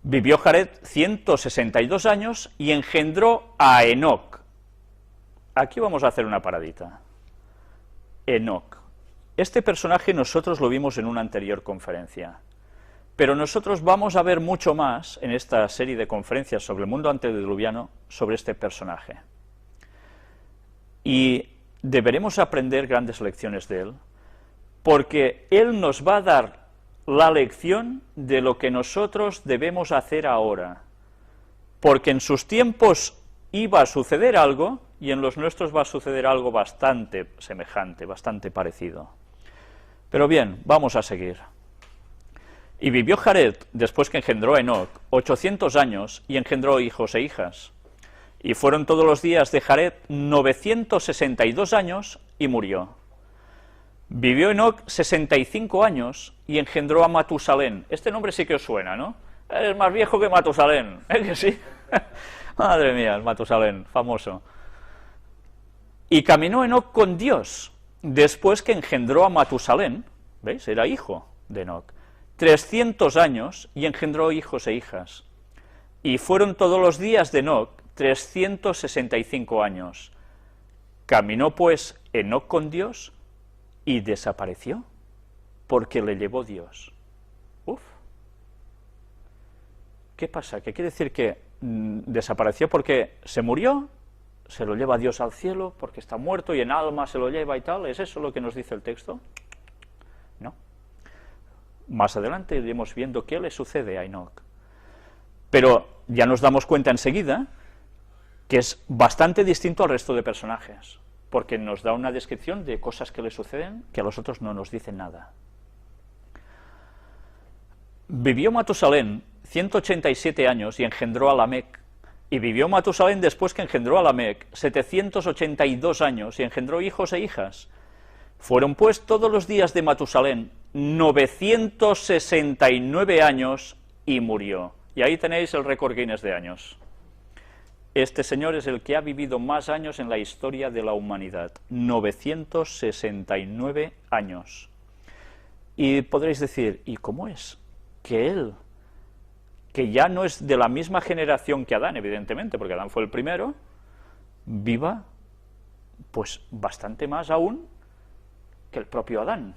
Vivió Jared 162 años y engendró a Enoc. Aquí vamos a hacer una paradita. Enoc. Este personaje nosotros lo vimos en una anterior conferencia, pero nosotros vamos a ver mucho más en esta serie de conferencias sobre el mundo antediluviano sobre este personaje. Y deberemos aprender grandes lecciones de él, porque él nos va a dar la lección de lo que nosotros debemos hacer ahora, porque en sus tiempos iba a suceder algo y en los nuestros va a suceder algo bastante semejante, bastante parecido. Pero bien, vamos a seguir. Y vivió Jared, después que engendró a Enoc, 800 años y engendró hijos e hijas. Y fueron todos los días de Jared 962 años y murió. Vivió Enoc 65 años y engendró a Matusalén. Este nombre sí que os suena, ¿no? Es más viejo que Matusalén, ¿eh que sí? Madre mía, el Matusalén, famoso. Y caminó Enoc con Dios, después que engendró a Matusalén, ¿veis? Era hijo de Enoc, 300 años y engendró hijos e hijas. Y fueron todos los días de Enoc 365 años. Caminó pues Enoc con Dios y desapareció, porque le llevó Dios. Uf. ¿Qué pasa? ¿Qué quiere decir que desapareció porque se murió? ¿Se lo lleva Dios al cielo porque está muerto y en alma se lo lleva y tal? ¿Es eso lo que nos dice el texto? No. Más adelante iremos viendo qué le sucede a Enoc. Pero ya nos damos cuenta enseguida que es bastante distinto al resto de personajes, porque nos da una descripción de cosas que le suceden que a los otros no nos dicen nada. Vivió Matusalén 187 años y engendró a Lamec. Y vivió Matusalén después que engendró a Lamec 782 años y engendró hijos e hijas. Fueron pues todos los días de Matusalén 969 años y murió. Y ahí tenéis el récord Guinness de años. Este señor es el que ha vivido más años en la historia de la humanidad, 969 años. Y podréis decir, ¿y cómo es que él, que ya no es de la misma generación que Adán, evidentemente, porque Adán fue el primero, viva pues bastante más aún que el propio Adán?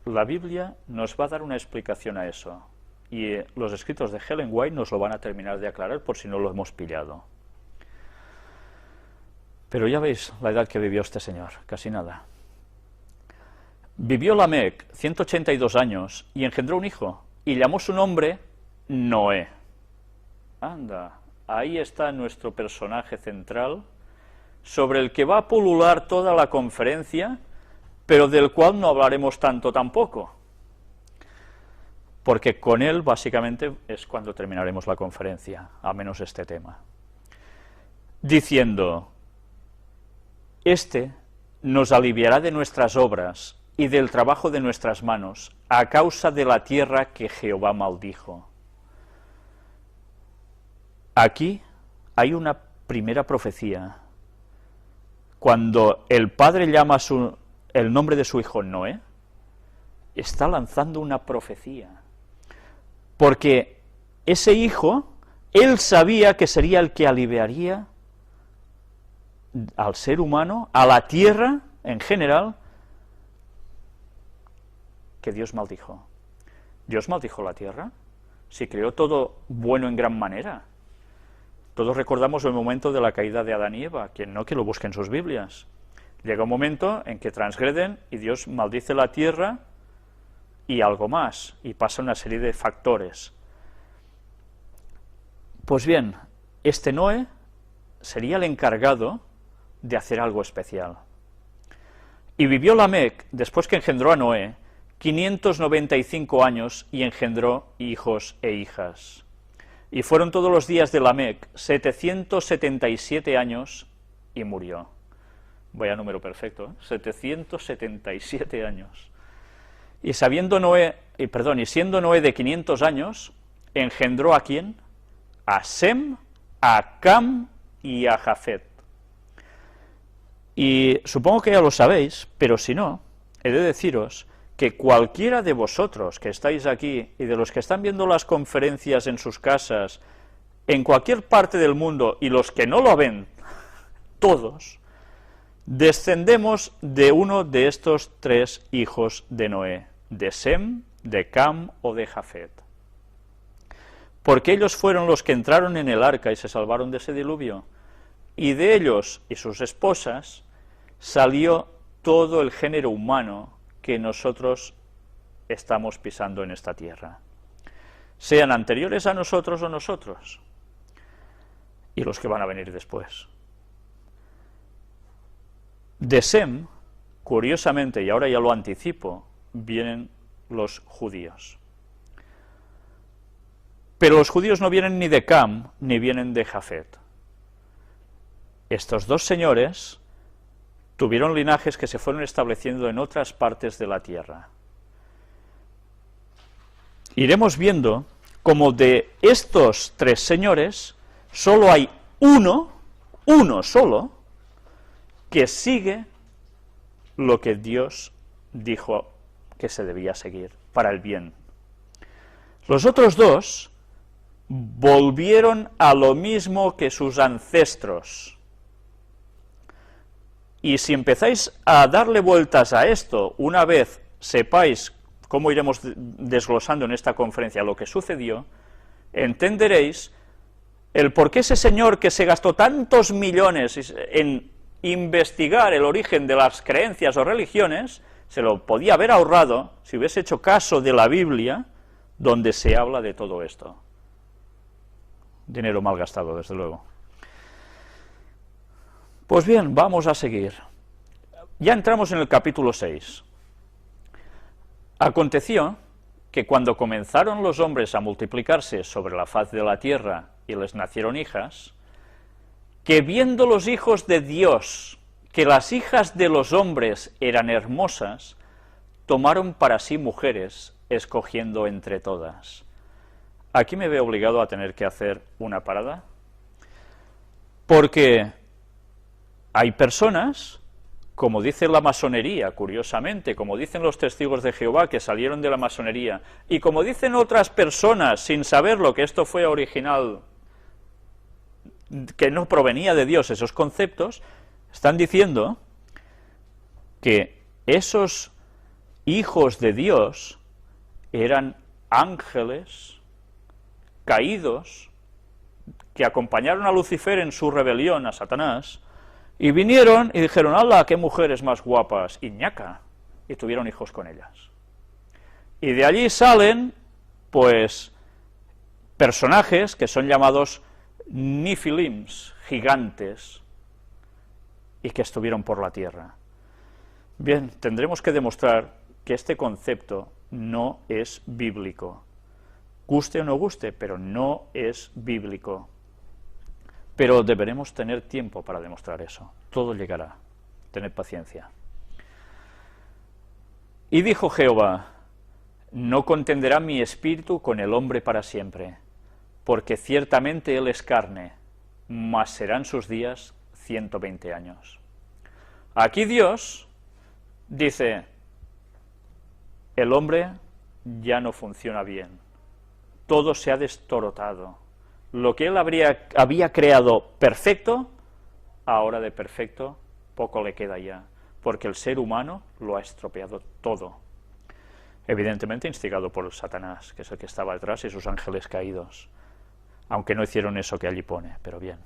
La Biblia nos va a dar una explicación a eso. Y los escritos de Ellen White nos lo van a terminar de aclarar por si no lo hemos pillado. Pero ya veis la edad que vivió este señor, casi nada. Vivió Lamec 182 años y engendró un hijo, y llamó su nombre Noé. Anda, ahí está nuestro personaje central, sobre el que va a pulular toda la conferencia, pero del cual no hablaremos tanto tampoco, porque con él básicamente es cuando terminaremos la conferencia, a menos este tema, diciendo: este nos aliviará de nuestras obras y del trabajo de nuestras manos, a causa de la tierra que Jehová maldijo. Aquí hay una primera profecía. Cuando el padre llama el nombre de su hijo Noé, está lanzando una profecía. Porque ese hijo, él sabía que sería el que aliviaría al ser humano, a la tierra, en general, que Dios maldijo. ¿Dios maldijo la tierra? Si creó todo bueno en gran manera. Todos recordamos el momento de la caída de Adán y Eva, quien no, que lo busque en sus Biblias. Llega un momento en que transgreden y Dios maldice la tierra y algo más, y pasa una serie de factores. Pues bien, este Noé sería el encargado de hacer algo especial. Y vivió Lamec, después que engendró a Noé, 595 años y engendró hijos e hijas. Y fueron todos los días de Lamec 777 años y murió. Vaya número perfecto, ¿eh? 777 años. Y siendo Noé de 500 años, engendró ¿a quién? A Sem, a Cam y a Jafet. Y supongo que ya lo sabéis, pero si no, he de deciros que cualquiera de vosotros que estáis aquí y de los que están viendo las conferencias en sus casas, en cualquier parte del mundo, y los que no lo ven, todos, descendemos de uno de estos tres hijos de Noé, de Sem, de Cam o de Jafet. Porque ellos fueron los que entraron en el arca y se salvaron de ese diluvio, y de ellos y sus esposas salió todo el género humano que nosotros estamos pisando en esta tierra, sean anteriores a nosotros o nosotros, y los que van a venir después. De Sem, curiosamente, y ahora ya lo anticipo, vienen los judíos. Pero los judíos no vienen ni de Cam, ni vienen de Jafet. Estos dos señores tuvieron linajes que se fueron estableciendo en otras partes de la tierra. Iremos viendo cómo de estos tres señores solo hay uno solo, que sigue lo que Dios dijo que se debía seguir para el bien. Los otros dos volvieron a lo mismo que sus ancestros. Y si empezáis a darle vueltas a esto, una vez sepáis cómo iremos desglosando en esta conferencia lo que sucedió, entenderéis el por qué ese señor que se gastó tantos millones en investigar el origen de las creencias o religiones, se lo podía haber ahorrado si hubiese hecho caso de la Biblia, donde se habla de todo esto. Dinero mal gastado, desde luego. Pues bien, vamos a seguir. Ya entramos en el capítulo 6. Aconteció que cuando comenzaron los hombres a multiplicarse sobre la faz de la tierra y les nacieron hijas, que viendo los hijos de Dios que las hijas de los hombres eran hermosas, tomaron para sí mujeres, escogiendo entre todas. Aquí me veo obligado a tener que hacer una parada, porque hay personas, como dice la masonería, curiosamente, como dicen los testigos de Jehová que salieron de la masonería, y como dicen otras personas, sin saberlo, que esto fue original, que no provenía de Dios esos conceptos, están diciendo que esos hijos de Dios eran ángeles caídos que acompañaron a Lucifer en su rebelión a Satanás, y vinieron y dijeron, ¡hala, qué mujeres más guapas! Y ñaca, y tuvieron hijos con ellas. Y de allí salen, pues, personajes que son llamados Nifilims, gigantes, y que estuvieron por la tierra. Bien, tendremos que demostrar que este concepto no es bíblico. Guste o no guste, pero no es bíblico. Pero deberemos tener tiempo para demostrar eso. Todo llegará. Tened paciencia. Y dijo Jehová, no contenderá mi espíritu con el hombre para siempre, porque ciertamente él es carne, mas serán sus días 120 años. Aquí Dios dice, el hombre ya no funciona bien, todo se ha destorotado. Lo que él había creado perfecto, ahora de perfecto poco le queda ya, porque el ser humano lo ha estropeado todo. Evidentemente instigado por Satanás, que es el que estaba detrás, y sus ángeles caídos, aunque no hicieron eso que allí pone, pero bien.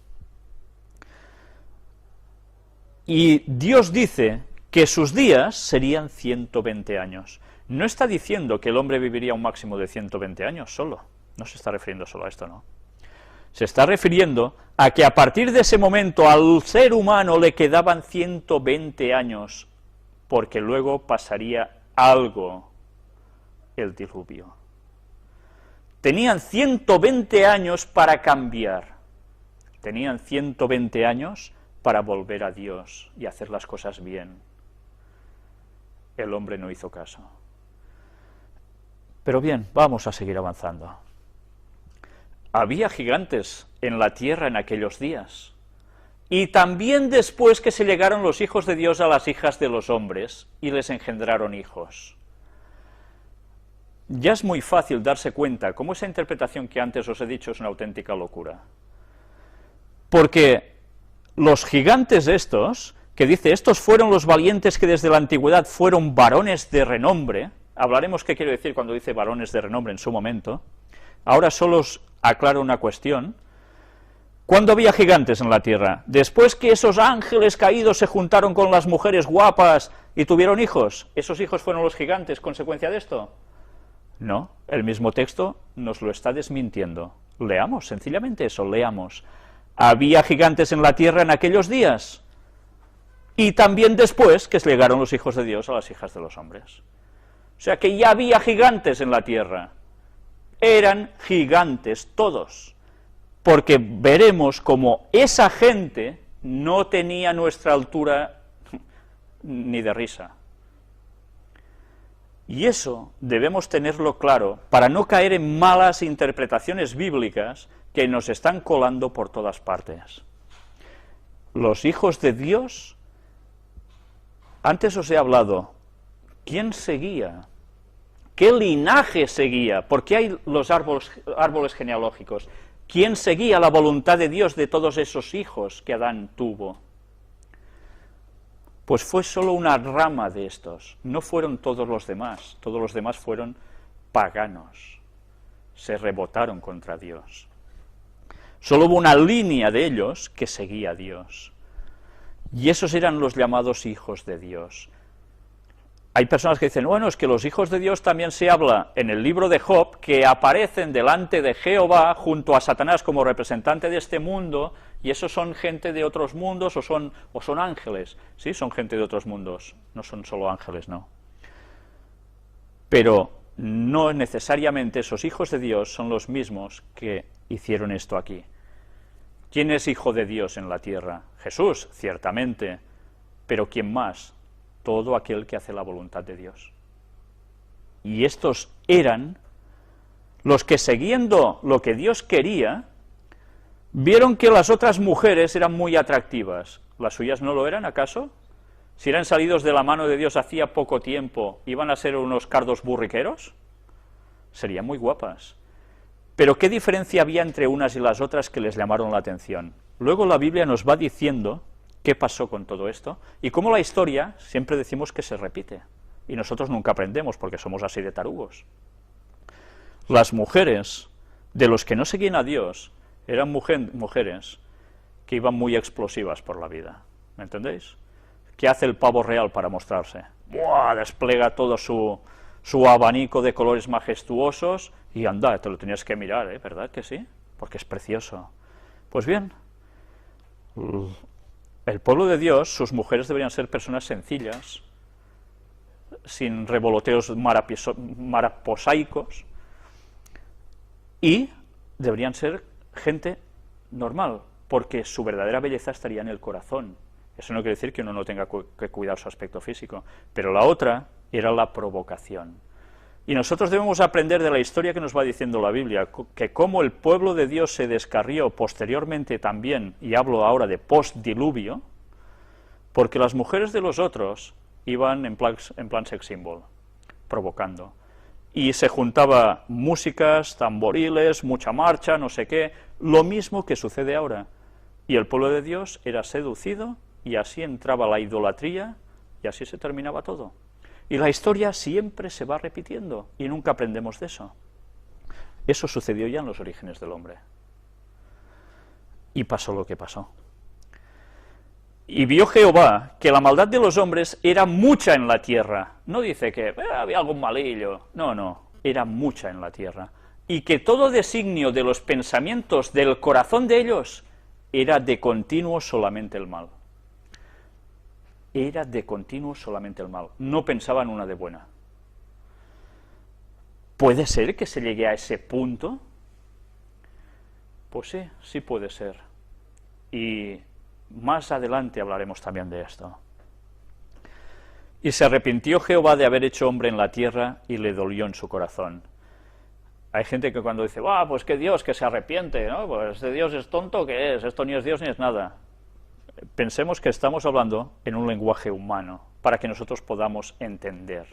Y Dios dice que sus días serían 120 años. No está diciendo que el hombre viviría un máximo de 120 años solo, no se está refiriendo solo a esto, no. Se está refiriendo a que a partir de ese momento al ser humano le quedaban 120 años, porque luego pasaría algo, el diluvio. Tenían 120 años para cambiar, tenían 120 años para volver a Dios y hacer las cosas bien. El hombre no hizo caso. Pero bien, vamos a seguir avanzando. Había gigantes en la tierra en aquellos días, y también después que se llegaron los hijos de Dios a las hijas de los hombres, y les engendraron hijos. Ya es muy fácil darse cuenta cómo esa interpretación que antes os he dicho es una auténtica locura. Porque los gigantes estos, que dice, estos fueron los valientes que desde la antigüedad fueron varones de renombre, hablaremos qué quiere decir cuando dice varones de renombre en su momento. Ahora solo os aclaro una cuestión. ¿Cuándo había gigantes en la tierra? ¿Después que esos ángeles caídos se juntaron con las mujeres guapas y tuvieron hijos? ¿Esos hijos fueron los gigantes consecuencia de esto? No, el mismo texto nos lo está desmintiendo. Leamos, sencillamente eso, leamos. Había gigantes en la tierra en aquellos días, y también después que llegaron los hijos de Dios a las hijas de los hombres. O sea que ya había gigantes en la tierra. Eran gigantes todos, porque veremos como esa gente no tenía nuestra altura ni de risa. Y eso debemos tenerlo claro para no caer en malas interpretaciones bíblicas que nos están colando por todas partes. Los hijos de Dios, antes os he hablado, ¿quién seguía? ¿Qué linaje seguía? ¿Por qué hay los árboles genealógicos? ¿Quién seguía la voluntad de Dios de todos esos hijos que Adán tuvo? Pues fue solo una rama de estos, no fueron todos los demás fueron paganos, se rebotaron contra Dios. Solo hubo una línea de ellos que seguía a Dios, y esos eran los llamados hijos de Dios. Hay personas que dicen, bueno, es que los hijos de Dios también se habla en el libro de Job, que aparecen delante de Jehová junto a Satanás como representante de este mundo, y esos son gente de otros mundos o son ángeles. Sí, son gente de otros mundos, no son solo ángeles, no. Pero no necesariamente esos hijos de Dios son los mismos que hicieron esto aquí. ¿Quién es hijo de Dios en la tierra? Jesús, ciertamente, pero ¿quién más? Todo aquel que hace la voluntad de Dios. Y estos eran los que, siguiendo lo que Dios quería, vieron que las otras mujeres eran muy atractivas. ¿Las suyas no lo eran, acaso? Si eran salidos de la mano de Dios hacía poco tiempo, ¿iban a ser unos cardos burriqueros? Serían muy guapas. Pero ¿qué diferencia había entre unas y las otras que les llamaron la atención? Luego la Biblia nos va diciendo qué pasó con todo esto, y cómo la historia siempre decimos que se repite, y nosotros nunca aprendemos porque somos así de tarugos. Las mujeres de los que no seguían a Dios eran mujeres que iban muy explosivas por la vida, ¿me entendéis? ¿Qué hace el pavo real para mostrarse? ¡Buah! Despliega todo su abanico de colores majestuosos, y anda, te lo tenías que mirar, ¿verdad que sí? Porque es precioso. Pues bien, el pueblo de Dios, sus mujeres deberían ser personas sencillas, sin revoloteos maraposaicos, y deberían ser gente normal, porque su verdadera belleza estaría en el corazón. Eso no quiere decir que uno no tenga que cuidar su aspecto físico, pero la otra era la provocación. Y nosotros debemos aprender de la historia que nos va diciendo la Biblia, que como el pueblo de Dios se descarrió posteriormente también, y hablo ahora de postdiluvio, porque las mujeres de los otros iban en plan sex symbol, provocando. Y se juntaba músicas, tamboriles, mucha marcha, no sé qué, lo mismo que sucede ahora. Y el pueblo de Dios era seducido, y así entraba la idolatría y así se terminaba todo. Y la historia siempre se va repitiendo, y nunca aprendemos de eso. Eso sucedió ya en los orígenes del hombre. Y pasó lo que pasó. Y vio Jehová que la maldad de los hombres era mucha en la tierra. No dice que había algún malillo. No, no, era mucha en la tierra. Y que todo designio de los pensamientos del corazón de ellos era de continuo solamente el mal. Era de continuo solamente el mal. No pensaban una de buena. ¿Puede ser que se llegue a ese punto? Pues sí, sí puede ser. Y más adelante hablaremos también de esto. Y se arrepintió Jehová de haber hecho hombre en la tierra, y le dolió en su corazón. Hay gente que cuando dice, pues que Dios, que se arrepiente, ¿no? Pues este Dios es tonto, ¿qué es? Esto ni es Dios ni es nada. Pensemos que estamos hablando en un lenguaje humano, para que nosotros podamos entender.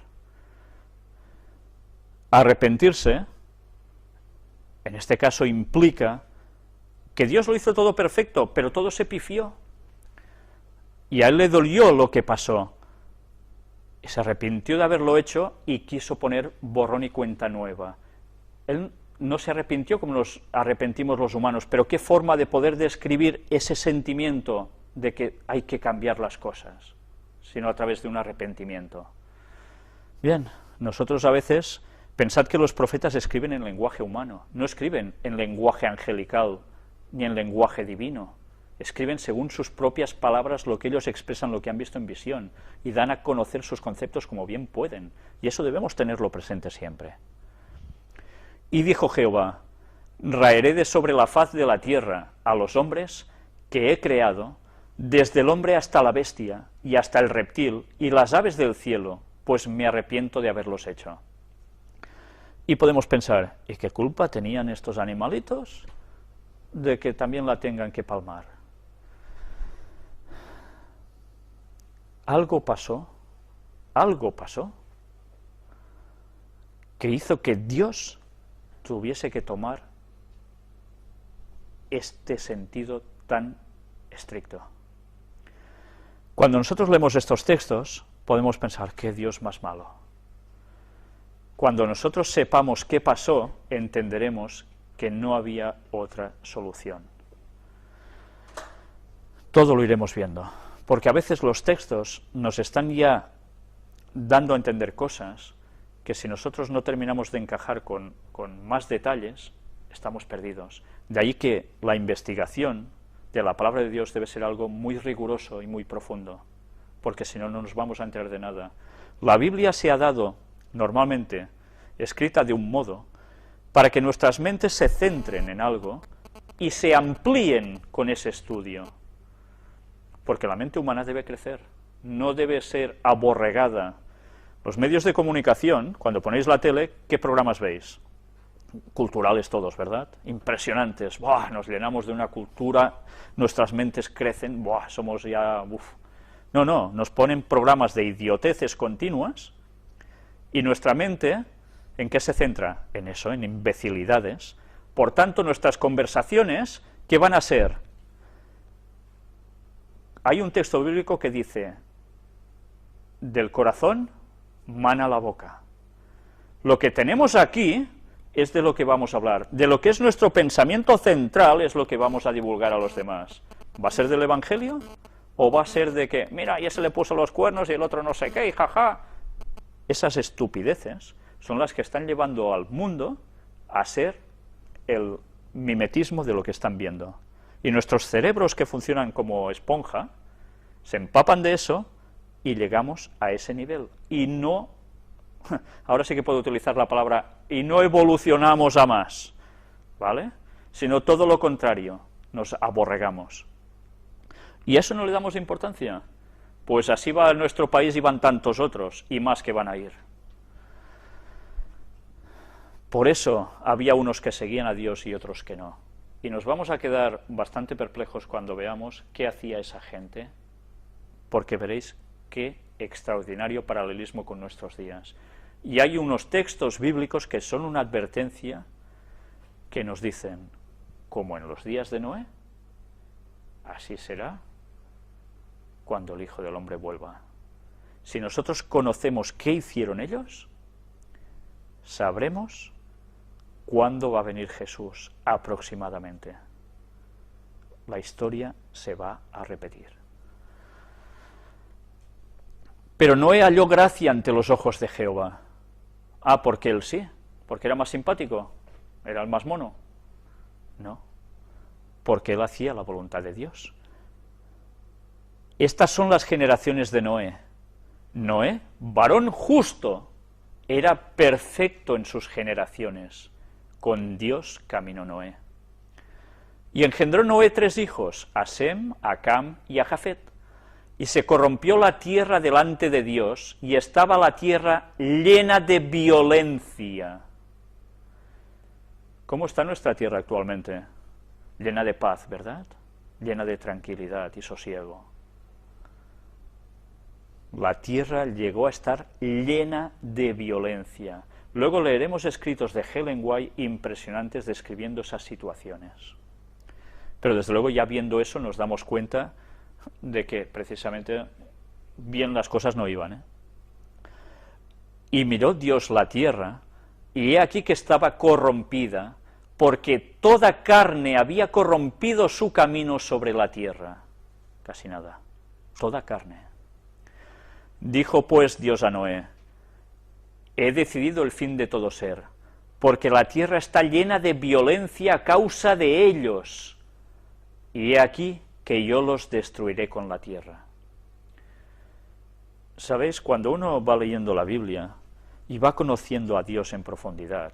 Arrepentirse, en este caso, implica que Dios lo hizo todo perfecto, pero todo se pifió. Y a él le dolió lo que pasó. Y se arrepintió de haberlo hecho y quiso poner borrón y cuenta nueva. Él no se arrepintió como nos arrepentimos los humanos, pero qué forma de poder describir ese sentimiento de que hay que cambiar las cosas, sino a través de un arrepentimiento. Bien, nosotros a veces, pensad que los profetas escriben en lenguaje humano, no escriben en lenguaje angelical, ni en lenguaje divino. Escriben según sus propias palabras lo que ellos expresan, lo que han visto en visión, y dan a conocer sus conceptos como bien pueden, y eso debemos tenerlo presente siempre. Y dijo Jehová, raeré de sobre la faz de la tierra a los hombres que he creado, desde el hombre hasta la bestia, y hasta el reptil, y las aves del cielo, pues me arrepiento de haberlos hecho. Y podemos pensar, ¿y qué culpa tenían estos animalitos de que también la tengan que palmar? Algo pasó, que hizo que Dios tuviese que tomar este sentido tan estricto. Cuando nosotros leemos estos textos, podemos pensar, ¿qué Dios más malo? Cuando nosotros sepamos qué pasó, entenderemos que no había otra solución. Todo lo iremos viendo, porque a veces los textos nos están ya dando a entender cosas que si nosotros no terminamos de encajar con más detalles, estamos perdidos. De ahí que la investigación de la palabra de Dios debe ser algo muy riguroso y muy profundo, porque si no, no nos vamos a enterar de nada. La Biblia se ha dado, normalmente, escrita de un modo, para que nuestras mentes se centren en algo y se amplíen con ese estudio. Porque la mente humana debe crecer, no debe ser aborregada. Los medios de comunicación, cuando ponéis la tele, ¿qué programas veis? Culturales todos, ¿verdad? Impresionantes. ¡Buah! Nos llenamos de una cultura, nuestras mentes crecen, ¡buah! Somos ya... ¡uf! No, no, nos ponen programas de idioteces continuas y nuestra mente, ¿en qué se centra? En eso, en imbecilidades. Por tanto, nuestras conversaciones, ¿qué van a ser? Hay un texto bíblico que dice, del corazón mana la boca. Lo que tenemos aquí es de lo que vamos a hablar. De lo que es nuestro pensamiento central es lo que vamos a divulgar a los demás. ¿Va a ser del Evangelio? ¿O va a ser de que, mira, ya se le puso los cuernos y el otro no sé qué, y jaja? Esas estupideces son las que están llevando al mundo a ser el mimetismo de lo que están viendo. Y nuestros cerebros, que funcionan como esponja, se empapan de eso y llegamos a ese nivel. Y no, ahora sí que puedo utilizar la palabra, y no evolucionamos a más, ¿vale? Sino todo lo contrario, nos aborregamos. ¿Y a eso no le damos importancia? Pues así va nuestro país y van tantos otros, y más que van a ir. Por eso había unos que seguían a Dios y otros que no. Y nos vamos a quedar bastante perplejos cuando veamos qué hacía esa gente, porque veréis qué extraordinario paralelismo con nuestros días. Y hay unos textos bíblicos que son una advertencia que nos dicen, como en los días de Noé, así será cuando el Hijo del Hombre vuelva. si nosotros conocemos qué hicieron ellos, sabremos cuándo va a venir Jesús aproximadamente. La historia se va a repetir. Pero Noé halló gracia ante los ojos de Jehová. Ah, porque él sí, porque era más simpático, era el más mono. No, porque él hacía la voluntad de Dios. Estas son las generaciones de Noé. Noé, varón justo, era perfecto en sus generaciones. Con Dios caminó Noé. Y engendró Noé 3 hijos, a Sem, a Cam y a Jafet. Y se corrompió la tierra delante de Dios, y estaba la tierra llena de violencia. ¿Cómo está nuestra tierra actualmente? Llena de paz, ¿verdad? Llena de tranquilidad y sosiego. La tierra llegó a estar llena de violencia. Luego leeremos escritos de Ellen White impresionantes describiendo esas situaciones. Pero desde luego, ya viendo eso, nos damos cuenta de que precisamente bien las cosas no iban. Y miró Dios la tierra, y he aquí que estaba corrompida, porque toda carne había corrompido su camino sobre la tierra. Casi nada, toda carne. Dijo pues Dios a Noé: he decidido el fin de todo ser, porque la tierra está llena de violencia a causa de ellos, y he aquí que yo los destruiré con la tierra. ¿Sabéis? Cuando uno va leyendo la Biblia y va conociendo a Dios en profundidad,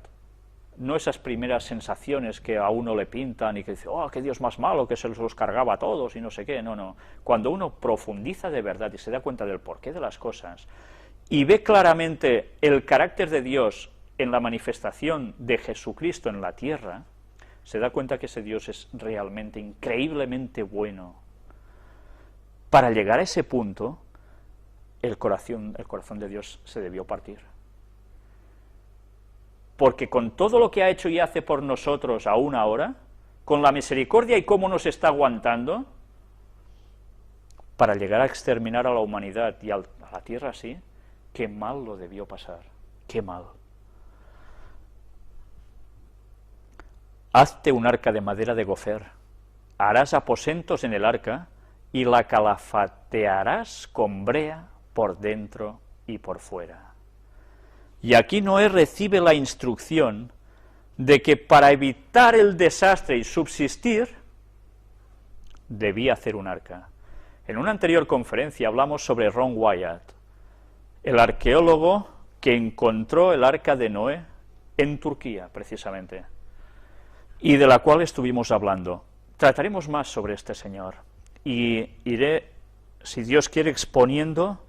no esas primeras sensaciones que a uno le pintan y que dice, oh, qué Dios más malo, que se los cargaba a todos y no sé qué, no. Cuando uno profundiza de verdad y se da cuenta del porqué de las cosas, y ve claramente el carácter de Dios en la manifestación de Jesucristo en la tierra, se da cuenta que ese Dios es realmente, increíblemente bueno. Para llegar a ese punto, el corazón de Dios se debió partir. Porque con todo lo que ha hecho y hace por nosotros aún ahora, con la misericordia y cómo nos está aguantando, para llegar a exterminar a la humanidad y a la tierra así, qué mal lo debió pasar, qué mal. Hazte un arca de madera de gofer, harás aposentos en el arca, y la calafatearás con brea por dentro y por fuera. Y aquí Noé recibe la instrucción de que para evitar el desastre y subsistir, debía hacer un arca. En una anterior conferencia hablamos sobre Ron Wyatt, el arqueólogo que encontró el arca de Noé en Turquía, precisamente, y de la cual estuvimos hablando. Trataremos más sobre este señor, y iré, si Dios quiere, exponiendo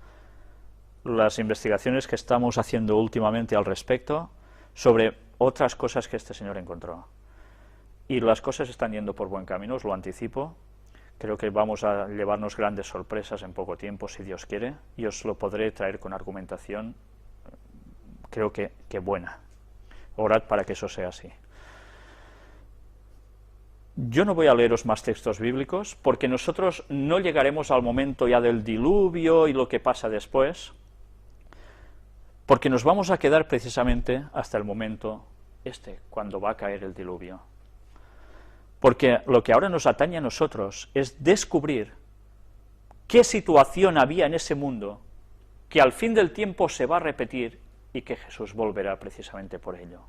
las investigaciones que estamos haciendo últimamente al respecto, sobre otras cosas que este señor encontró. Y las cosas están yendo por buen camino, os lo anticipo. Creo que vamos a llevarnos grandes sorpresas en poco tiempo, si Dios quiere, y os lo podré traer con argumentación, creo que buena. Orad para que eso sea así. Yo no voy a leeros más textos bíblicos, porque nosotros no llegaremos al momento ya del diluvio y lo que pasa después, porque nos vamos a quedar precisamente hasta el momento cuando va a caer el diluvio. Porque lo que ahora nos atañe a nosotros es descubrir qué situación había en ese mundo que al fin del tiempo se va a repetir y que Jesús volverá precisamente por ello.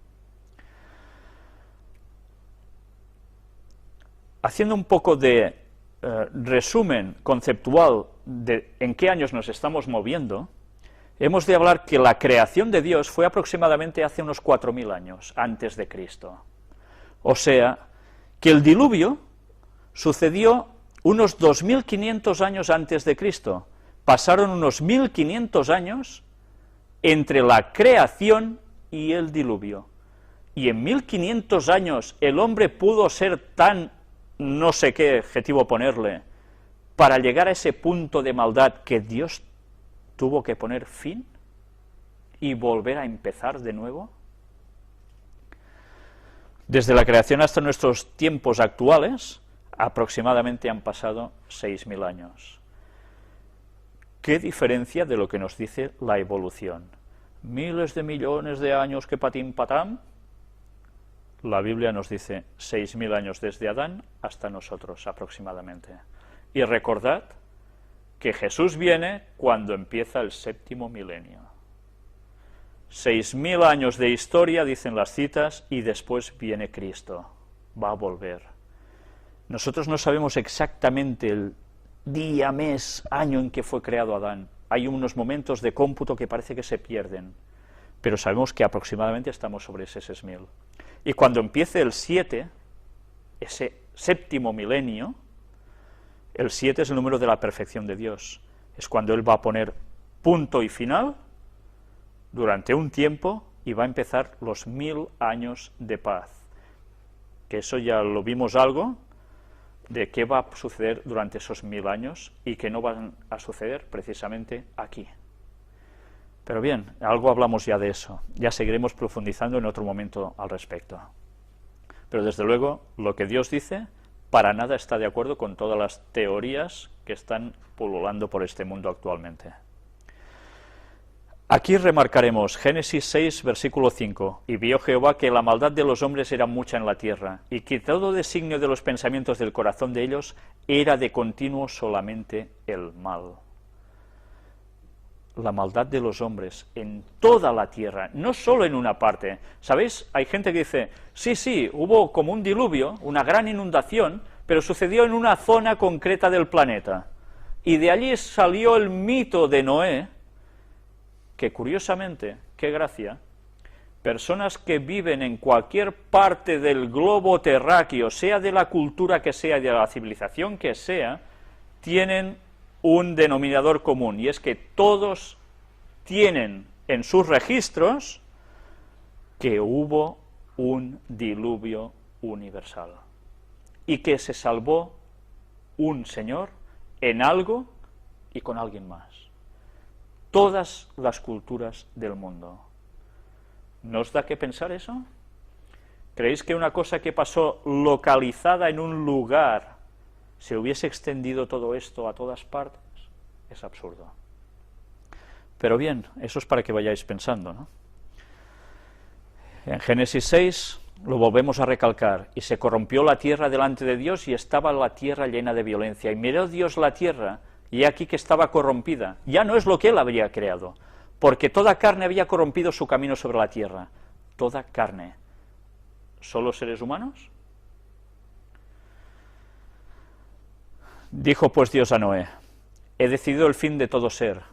Haciendo un poco de resumen conceptual de en qué años nos estamos moviendo, hemos de hablar que la creación de Dios fue aproximadamente hace unos 4000 años antes de Cristo. O sea, que el diluvio sucedió unos 2500 años antes de Cristo. Pasaron unos 1500 años entre la creación y el diluvio. Y en 1500 años el hombre pudo ser tan, no sé qué adjetivo ponerle, para llegar a ese punto de maldad que Dios tuvo que poner fin y volver a empezar de nuevo. Desde la creación hasta nuestros tiempos actuales, aproximadamente han pasado 6000 años. ¿Qué diferencia de lo que nos dice la evolución? Miles de millones de años que patín patán. La Biblia nos dice 6.000 años desde Adán hasta nosotros aproximadamente. Y recordad que Jesús viene cuando empieza el 7º milenio. 6.000 años de historia, dicen las citas, y después viene Cristo. Va a volver. Nosotros no sabemos exactamente el día, mes, año en que fue creado Adán. Hay unos momentos de cómputo que parece que se pierden, pero sabemos que aproximadamente estamos sobre ese 6.000. Y cuando empiece el 7, ese 7º milenio, el 7 es el número de la perfección de Dios. Es cuando Él va a poner punto y final durante un tiempo y va a empezar los 1000 años de paz. Que eso ya lo vimos algo de qué va a suceder durante esos 1000 años y que no van a suceder precisamente aquí. Pero bien, algo hablamos ya de eso, ya seguiremos profundizando en otro momento al respecto. Pero desde luego, lo que Dios dice, para nada está de acuerdo con todas las teorías que están pululando por este mundo actualmente. Aquí remarcaremos Génesis 6, versículo 5, y vio Jehová que la maldad de los hombres era mucha en la tierra, y que todo designio de los pensamientos del corazón de ellos era de continuo solamente el mal. La maldad de los hombres en toda la tierra, no solo en una parte. ¿Sabéis? Hay gente que dice, sí, hubo como un diluvio, una gran inundación, pero sucedió en una zona concreta del planeta. Y de allí salió el mito de Noé, que curiosamente, qué gracia, personas que viven en cualquier parte del globo terráqueo, sea de la cultura que sea, de la civilización que sea, tienen un denominador común, y es que todos tienen en sus registros que hubo un diluvio universal, y que se salvó un señor en algo y con alguien más. Todas las culturas del mundo. ¿No os da que pensar eso? ¿Creéis que una cosa que pasó localizada en un lugar se hubiese extendido todo esto a todas partes? Es absurdo. Pero bien, eso es para que vayáis pensando, ¿no? En Génesis 6 lo volvemos a recalcar, y se corrompió la tierra delante de Dios, y estaba la tierra llena de violencia, y miró Dios la tierra, y aquí que estaba corrompida. Ya no es lo que Él habría creado, porque toda carne había corrompido su camino sobre la tierra. Toda carne. ¿Solo seres humanos? Dijo pues Dios a Noé, he decidido el fin de todo ser,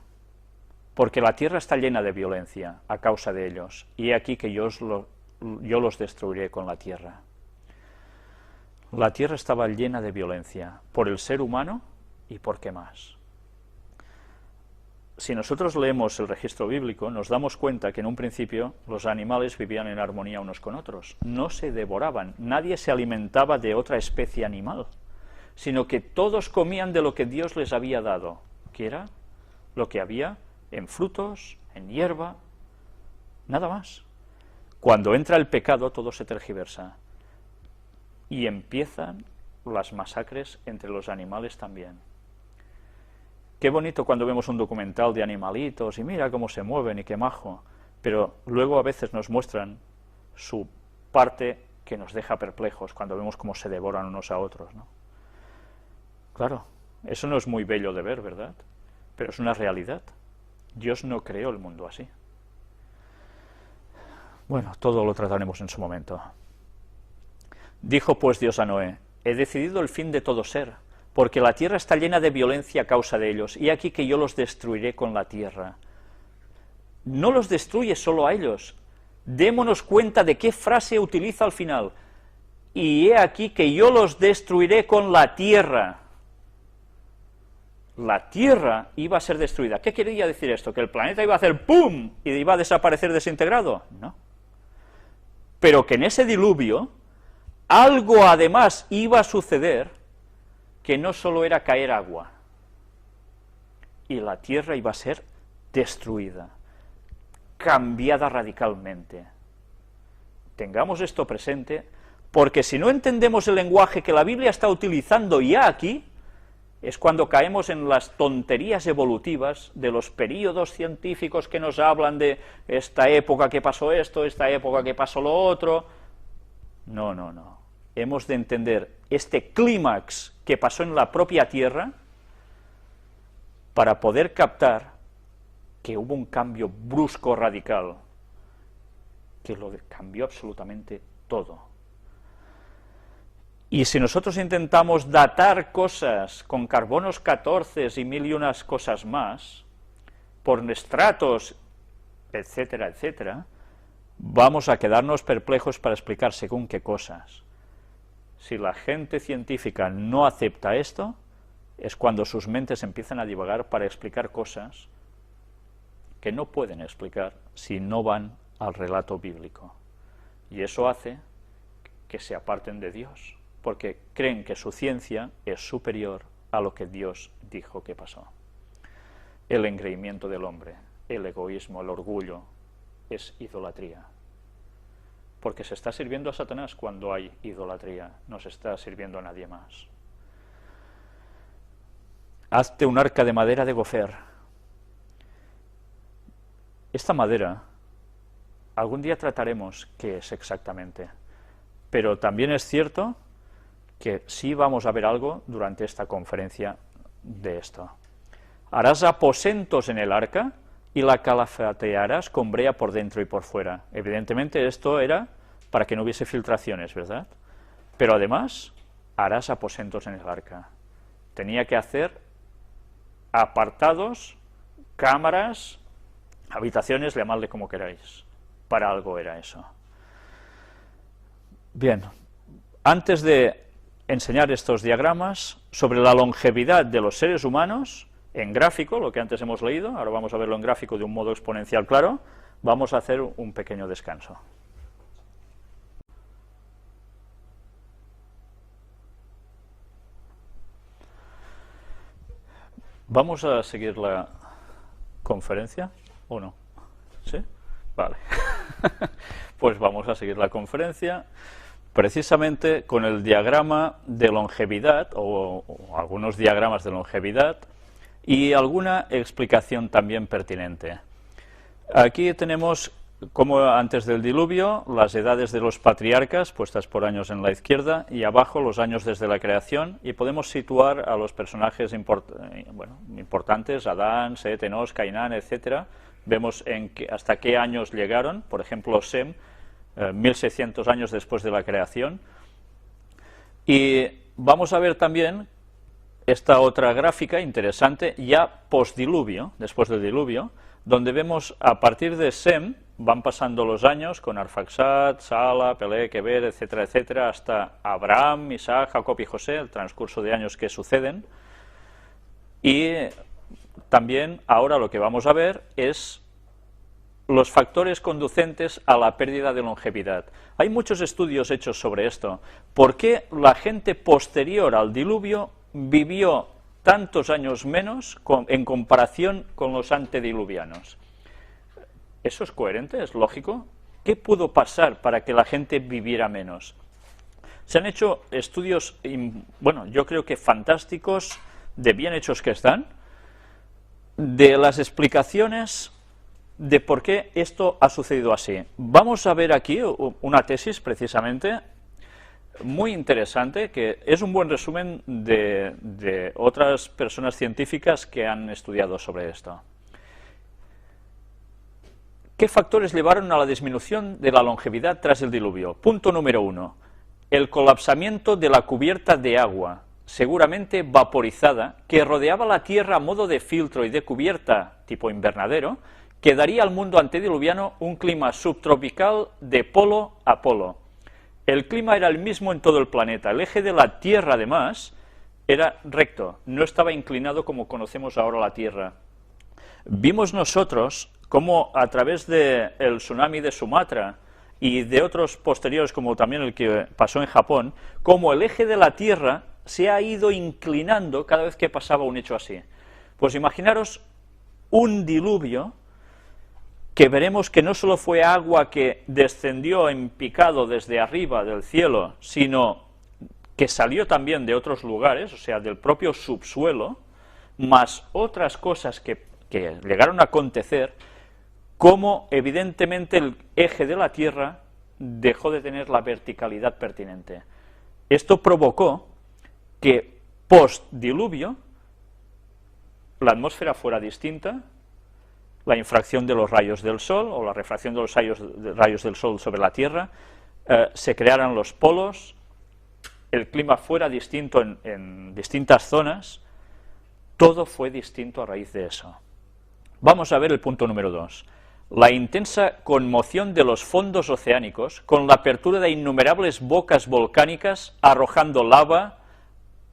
porque la tierra está llena de violencia a causa de ellos, y he aquí que yo los destruiré con la tierra. La tierra estaba llena de violencia, por el ser humano y por qué más. Si nosotros leemos el registro bíblico, nos damos cuenta que en un principio los animales vivían en armonía unos con otros, no se devoraban, nadie se alimentaba de otra especie animal, sino que todos comían de lo que Dios les había dado, que era lo que había en frutos, en hierba, nada más. Cuando entra el pecado, todo se tergiversa, y empiezan las masacres entre los animales también. Qué bonito cuando vemos un documental de animalitos, y mira cómo se mueven y qué majo, pero luego a veces nos muestran su parte que nos deja perplejos, cuando vemos cómo se devoran unos a otros, ¿no? Claro, eso no es muy bello de ver, ¿verdad? Pero es una realidad. Dios no creó el mundo así. Bueno, todo lo trataremos en su momento. Dijo pues Dios a Noé, he decidido el fin de todo ser, porque la tierra está llena de violencia a causa de ellos, y aquí que yo los destruiré con la tierra. No los destruye solo a ellos. Démonos cuenta de qué frase utiliza al final. Y he aquí que yo los destruiré con la tierra. La tierra iba a ser destruida. ¿Qué quería decir esto? ¿Que el planeta iba a hacer ¡pum! Y iba a desaparecer desintegrado? No. Pero que en ese diluvio algo además iba a suceder, que no solo era caer agua, y la tierra iba a ser destruida, cambiada radicalmente. Tengamos esto presente, porque si no entendemos el lenguaje que la Biblia está utilizando ya aquí, es cuando caemos en las tonterías evolutivas de los períodos científicos que nos hablan de esta época que pasó esto, esta época que pasó lo otro. No, no, no. Hemos de entender este clímax que pasó en la propia Tierra para poder captar que hubo un cambio brusco, radical, que lo cambió absolutamente todo. Y si nosotros intentamos datar cosas con carbonos 14 y mil y unas cosas más, por estratos, etcétera, etcétera, vamos a quedarnos perplejos para explicar según qué cosas. Si la gente científica no acepta esto, es cuando sus mentes empiezan a divagar para explicar cosas que no pueden explicar si no van al relato bíblico. Y eso hace que se aparten de Dios, porque creen que su ciencia es superior a lo que Dios dijo que pasó. El engreimiento del hombre, el egoísmo, el orgullo, es idolatría. Porque se está sirviendo a Satanás cuando hay idolatría, no se está sirviendo a nadie más. Hazte un arca de madera de gofer. Esta madera, algún día trataremos qué es exactamente, pero también es cierto que sí vamos a ver algo durante esta conferencia de esto. Harás aposentos en el arca y la calafatearás con brea por dentro y por fuera. Evidentemente esto era para que no hubiese filtraciones, ¿verdad? Pero además harás aposentos en el arca. Tenía que hacer apartados, cámaras, habitaciones, llamadle como queráis. Para algo era eso. Bien, antes de enseñar estos diagramas sobre la longevidad de los seres humanos, en gráfico, lo que antes hemos leído, ahora vamos a verlo en gráfico de un modo exponencial claro, vamos a hacer un pequeño descanso. ¿Vamos a seguir la conferencia o no? ¿Sí? Vale. Pues vamos a seguir la conferencia precisamente con el diagrama de longevidad o algunos diagramas de longevidad y alguna explicación también pertinente. Aquí tenemos, como antes del diluvio, las edades de los patriarcas puestas por años en la izquierda y abajo los años desde la creación, y podemos situar a los personajes importantes, Adán, Set, Enos, Cainán, etcétera. Vemos hasta qué años llegaron, por ejemplo Sem, 1600 años después de la creación. Y vamos a ver también esta otra gráfica interesante, ya postdiluvio, después del diluvio, donde vemos a partir de Sem, van pasando los años con Arfaxad, Sala, Pelé, Eber, etcétera, etcétera, hasta Abraham, Isaac, Jacob y José, el transcurso de años que suceden. Y también ahora lo que vamos a ver es los factores conducentes a la pérdida de longevidad. Hay muchos estudios hechos sobre esto. ¿Por qué la gente posterior al diluvio vivió tantos años menos en comparación con los antediluvianos? ¿Eso es coherente? ¿Es lógico? ¿Qué pudo pasar para que la gente viviera menos? Se han hecho estudios, yo creo que fantásticos, de bien hechos que están, de las explicaciones de por qué esto ha sucedido así. Vamos a ver aquí una tesis precisamente muy interesante, que es un buen resumen de otras personas científicas que han estudiado sobre esto. ¿Qué factores llevaron a la disminución de la longevidad tras el diluvio? Punto número 1. El colapsamiento de la cubierta de agua, seguramente vaporizada, que rodeaba la Tierra a modo de filtro y de cubierta tipo invernadero, que daría al mundo antediluviano un clima subtropical de polo a polo. El clima era el mismo en todo el planeta. El eje de la Tierra, además, era recto, no estaba inclinado como conocemos ahora la Tierra. Vimos nosotros cómo a través del tsunami de Sumatra y de otros posteriores, como también el que pasó en Japón, cómo el eje de la Tierra se ha ido inclinando cada vez que pasaba un hecho así. Pues imaginaros un diluvio que veremos que no solo fue agua que descendió en picado desde arriba del cielo, sino que salió también de otros lugares, o sea, del propio subsuelo, más otras cosas que llegaron a acontecer, como evidentemente el eje de la Tierra dejó de tener la verticalidad pertinente. Esto provocó que post-diluvio la atmósfera fuera distinta, la infracción de los rayos del Sol o la refracción de los rayos del Sol sobre la Tierra, se crearan los polos, el clima fuera distinto en distintas zonas, todo fue distinto a raíz de eso. Vamos a ver el punto número 2. La intensa conmoción de los fondos oceánicos, con la apertura de innumerables bocas volcánicas, arrojando lava,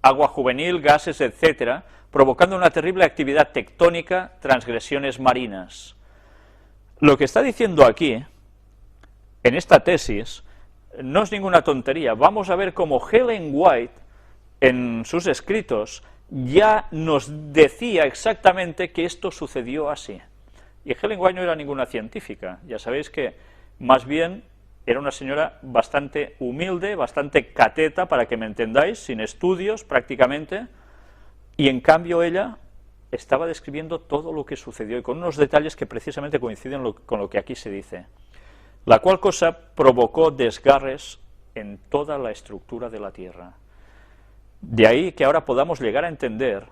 agua juvenil, gases, etcétera, provocando una terrible actividad tectónica, transgresiones marinas. Lo que está diciendo aquí, en esta tesis, no es ninguna tontería. Vamos a ver cómo Ellen White, en sus escritos, ya nos decía exactamente que esto sucedió así. Y Ellen White no era ninguna científica, ya sabéis que más bien era una señora bastante humilde, bastante cateta, para que me entendáis, sin estudios prácticamente, y en cambio ella estaba describiendo todo lo que sucedió y con unos detalles que precisamente coinciden con lo que aquí se dice, la cual cosa provocó desgarres en toda la estructura de la Tierra. De ahí que ahora podamos llegar a entender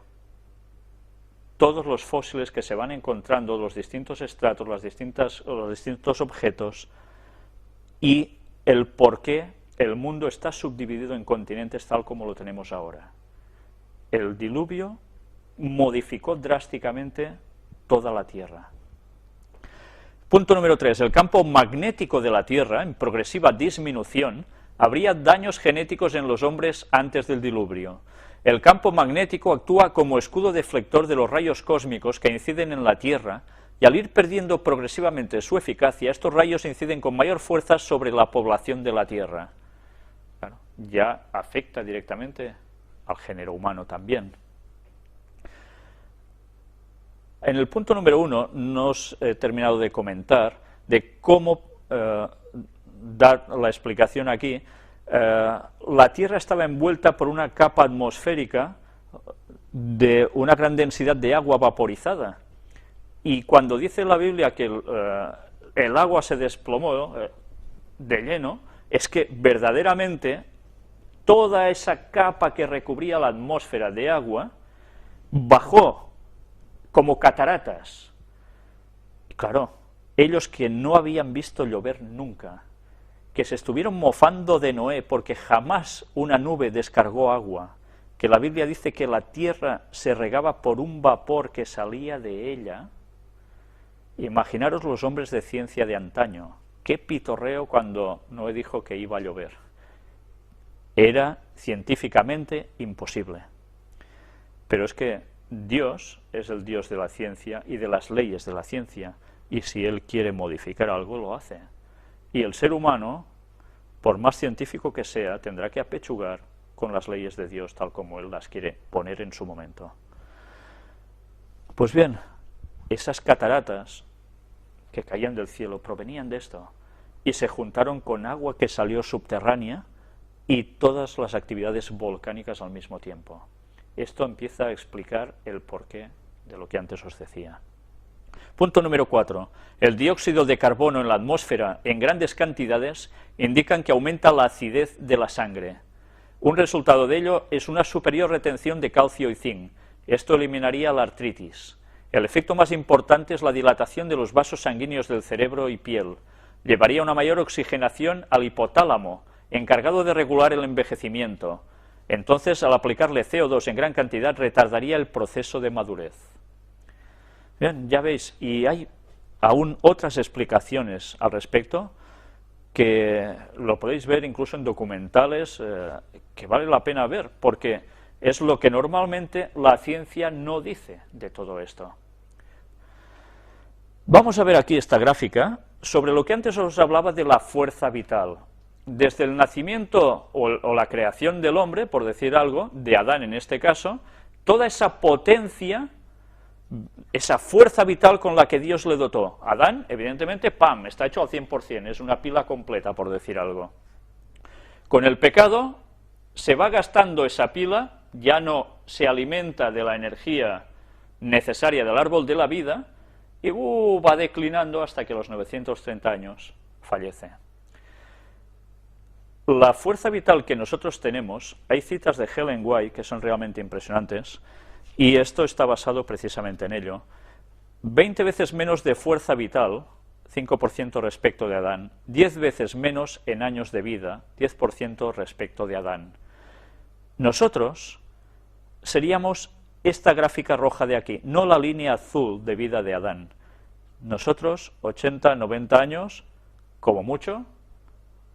todos los fósiles que se van encontrando, los distintos estratos, los distintos objetos, y el por qué el mundo está subdividido en continentes tal como lo tenemos ahora. El diluvio modificó drásticamente toda la Tierra. Punto número 3. El campo magnético de la Tierra, en progresiva disminución, habría daños genéticos en los hombres antes del diluvio. El campo magnético actúa como escudo deflector de los rayos cósmicos que inciden en la Tierra, y al ir perdiendo progresivamente su eficacia, estos rayos inciden con mayor fuerza sobre la población de la Tierra. Claro, ya afecta directamente al género humano también. En el punto número 1 nos he terminado de comentar de cómo dar la explicación aquí. La Tierra estaba envuelta por una capa atmosférica de una gran densidad de agua vaporizada, y cuando dice la Biblia que el agua se desplomó de lleno, es que verdaderamente toda esa capa que recubría la atmósfera de agua bajó como cataratas. Y claro, ellos que no habían visto llover nunca, que se estuvieron mofando de Noé porque jamás una nube descargó agua, que la Biblia dice que la tierra se regaba por un vapor que salía de ella. Imaginaros los hombres de ciencia de antaño, qué pitorreo cuando Noé dijo que iba a llover. Era científicamente imposible. Pero es que Dios es el Dios de la ciencia y de las leyes de la ciencia, y si Él quiere modificar algo, lo hace. Y el ser humano, por más científico que sea, tendrá que apechugar con las leyes de Dios tal como Él las quiere poner en su momento. Pues bien, esas cataratas que caían del cielo provenían de esto, y se juntaron con agua que salió subterránea y todas las actividades volcánicas al mismo tiempo. Esto empieza a explicar el porqué de lo que antes os decía. Punto número 4. El dióxido de carbono en la atmósfera en grandes cantidades indican que aumenta la acidez de la sangre. Un resultado de ello es una superior retención de calcio y zinc. Esto eliminaría la artritis. El efecto más importante es la dilatación de los vasos sanguíneos del cerebro y piel. Llevaría una mayor oxigenación al hipotálamo, encargado de regular el envejecimiento. Entonces, al aplicarle CO2 en gran cantidad, retardaría el proceso de madurez. Bien, ya veis, y hay aún otras explicaciones al respecto, que lo podéis ver incluso en documentales que vale la pena ver, porque es lo que normalmente la ciencia no dice de todo esto. Vamos a ver aquí esta gráfica sobre lo que antes os hablaba de la fuerza vital. Desde el nacimiento o la creación del hombre, por decir algo, de Adán en este caso, toda esa potencia, esa fuerza vital con la que Dios le dotó. Adán, evidentemente, ¡pam!, está hecho al 100%, es una pila completa, por decir algo. Con el pecado, se va gastando esa pila, ya no se alimenta de la energía necesaria del árbol de la vida y va declinando hasta que a los 930 años fallece. La fuerza vital que nosotros tenemos, hay citas de Ellen White que son realmente impresionantes, y esto está basado precisamente en ello. 20 veces menos de fuerza vital, 5% respecto de Adán, 10 veces menos en años de vida, 10% respecto de Adán. Nosotros seríamos esta gráfica roja de aquí, no la línea azul de vida de Adán. Nosotros, 80, 90 años, como mucho,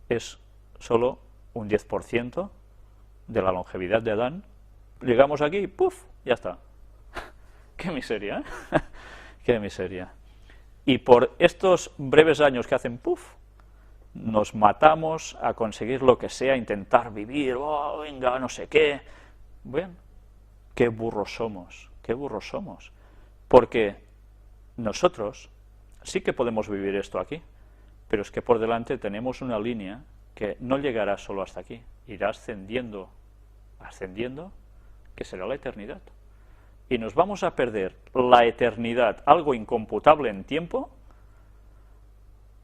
es solo un 10% de la longevidad de Adán. Llegamos aquí, ¡puf!, ya está. ¡Qué miseria! ¿Eh? ¡Qué miseria! Y por estos breves años que hacen ¡puf!, nos matamos a conseguir lo que sea, intentar vivir, oh, venga, no sé qué. Bueno, qué burros somos, porque nosotros sí que podemos vivir esto aquí, pero es que por delante tenemos una línea que no llegará solo hasta aquí, irá ascendiendo, que será la eternidad. Y nos vamos a perder la eternidad, algo incomputable en tiempo,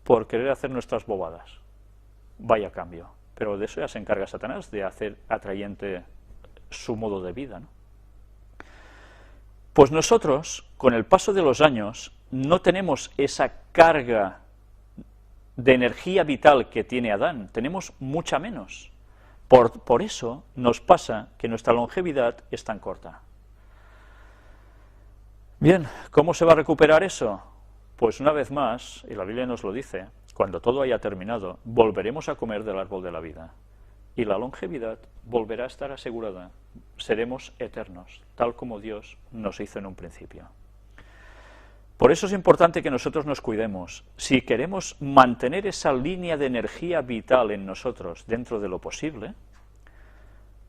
por querer hacer nuestras bobadas. Vaya cambio. Pero de eso ya se encarga Satanás, de hacer atrayente su modo de vida, ¿no? Pues nosotros, con el paso de los años, no tenemos esa carga de energía vital que tiene Adán, tenemos mucha menos. Por eso nos pasa que nuestra longevidad es tan corta. Bien, ¿cómo se va a recuperar eso? Pues una vez más, y la Biblia nos lo dice, cuando todo haya terminado, volveremos a comer del árbol de la vida. Y la longevidad volverá a estar asegurada. Seremos eternos, tal como Dios nos hizo en un principio. Por eso es importante que nosotros nos cuidemos. Si queremos mantener esa línea de energía vital en nosotros dentro de lo posible,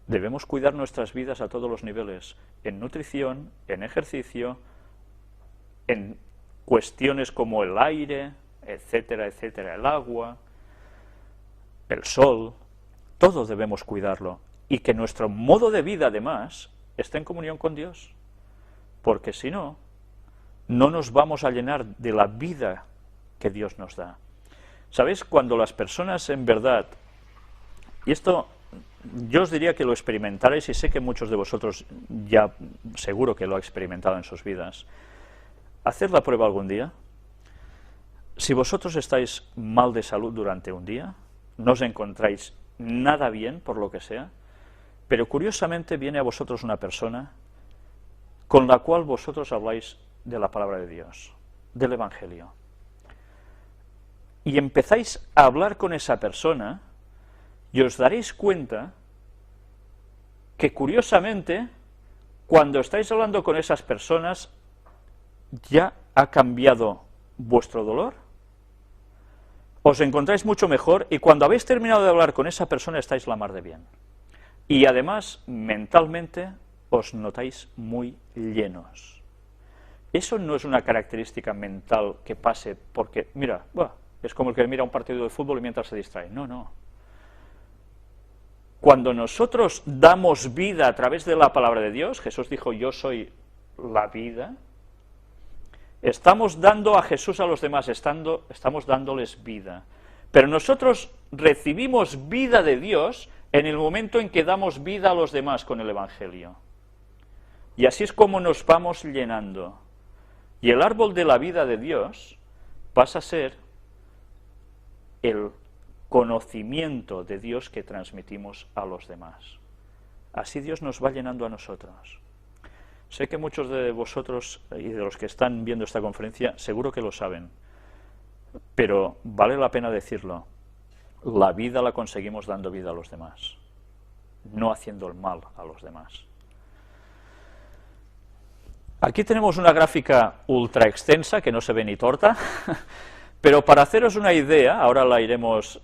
debemos cuidar nuestras vidas a todos los niveles, en nutrición, en ejercicio, en cuestiones como el aire, etcétera, etcétera, el agua, el sol, todo debemos cuidarlo. Y que nuestro modo de vida, además, esté en comunión con Dios. Porque si no, no nos vamos a llenar de la vida que Dios nos da. ¿Sabéis? Cuando las personas en verdad, y esto yo os diría que lo experimentaréis, y sé que muchos de vosotros ya seguro que lo ha experimentado en sus vidas, haced la prueba algún día. Si vosotros estáis mal de salud durante un día, no os encontráis nada bien por lo que sea, pero curiosamente viene a vosotros una persona con la cual vosotros habláis de la palabra de Dios, del Evangelio, y empezáis a hablar con esa persona, y os daréis cuenta que curiosamente, cuando estáis hablando con esas personas, ya ha cambiado vuestro dolor, os encontráis mucho mejor, y cuando habéis terminado de hablar con esa persona estáis la mar de bien. Y además, mentalmente, os notáis muy llenos. Eso no es una característica mental que pase porque, mira, es como el que mira un partido de fútbol y mientras se distrae. No, no. Cuando nosotros damos vida a través de la palabra de Dios, Jesús dijo, yo soy la vida, estamos dando a Jesús a los demás, estamos dándoles vida. Pero nosotros recibimos vida de Dios en el momento en que damos vida a los demás con el Evangelio. Y así es como nos vamos llenando. Y el árbol de la vida de Dios pasa a ser el conocimiento de Dios que transmitimos a los demás. Así Dios nos va llenando a nosotros. Sé que muchos de vosotros y de los que están viendo esta conferencia seguro que lo saben, pero vale la pena decirlo. La vida la conseguimos dando vida a los demás, no haciendo el mal a los demás. Aquí tenemos una gráfica ultra extensa que no se ve ni torta, pero para haceros una idea, ahora la iremos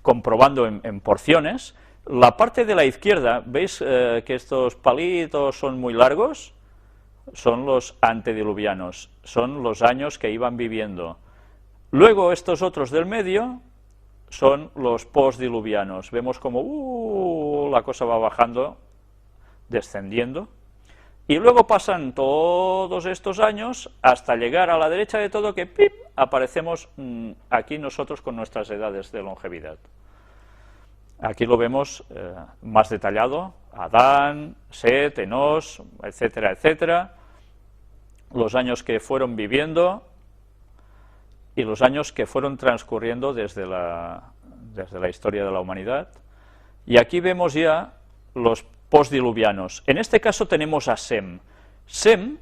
comprobando en porciones. La parte de la izquierda, ¿veis que estos palitos son muy largos? Son los antediluvianos, son los años que iban viviendo. Luego estos otros del medio son los postdiluvianos. Vemos como la cosa va bajando, descendiendo, y luego pasan todos estos años hasta llegar a la derecha de todo que ¡pip!, aparecemos aquí nosotros con nuestras edades de longevidad. Aquí lo vemos más detallado: Adán, Set, Enos, etcétera, etcétera, los años que fueron viviendo y los años que fueron transcurriendo desde la historia de la humanidad. Y aquí vemos ya los postdiluvianos. En este caso tenemos a Sem. Sem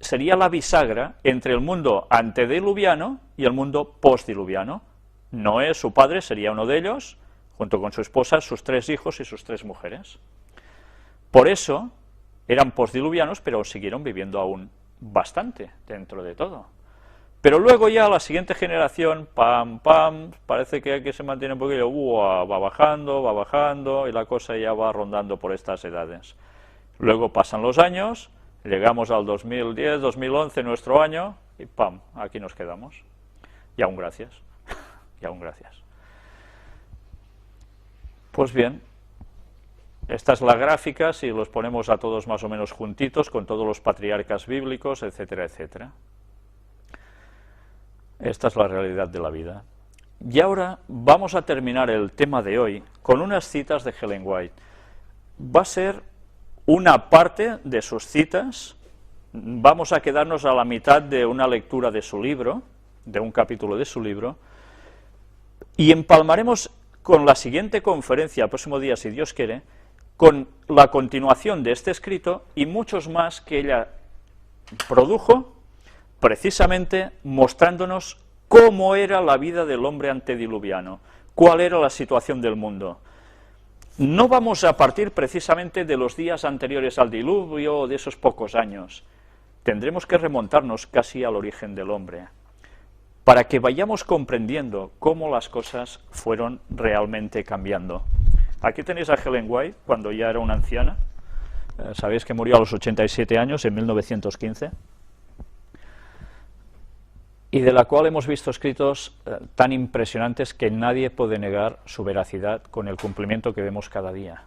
sería la bisagra entre el mundo antediluviano y el mundo postdiluviano. Noé, su padre, sería uno de ellos, junto con su esposa, sus 3 hijos y sus 3 mujeres. Por eso eran postdiluvianos, pero siguieron viviendo aún bastante dentro de todo. Pero luego ya la siguiente generación, parece que se mantiene un poquillo, va bajando, y la cosa ya va rondando por estas edades. Luego pasan los años, llegamos al 2010, 2011, nuestro año, y aquí nos quedamos. Y aún gracias, y aún gracias. Pues bien, esta es la gráfica, si los ponemos a todos más o menos juntitos, con todos los patriarcas bíblicos, etcétera, etcétera. Esta es la realidad de la vida. Y ahora vamos a terminar el tema de hoy con unas citas de Ellen White. Va a ser una parte de sus citas, vamos a quedarnos a la mitad de una lectura de su libro, de un capítulo de su libro, y empalmaremos con la siguiente conferencia, el próximo día, si Dios quiere, con la continuación de este escrito y muchos más que ella produjo, precisamente mostrándonos cómo era la vida del hombre antediluviano, cuál era la situación del mundo. No vamos a partir precisamente de los días anteriores al diluvio o de esos pocos años. Tendremos que remontarnos casi al origen del hombre, para que vayamos comprendiendo cómo las cosas fueron realmente cambiando. Aquí tenéis a Ellen White, cuando ya era una anciana. Sabéis que murió a los 87 años, en 1915. Y de la cual hemos visto escritos tan impresionantes que nadie puede negar su veracidad con el cumplimiento que vemos cada día.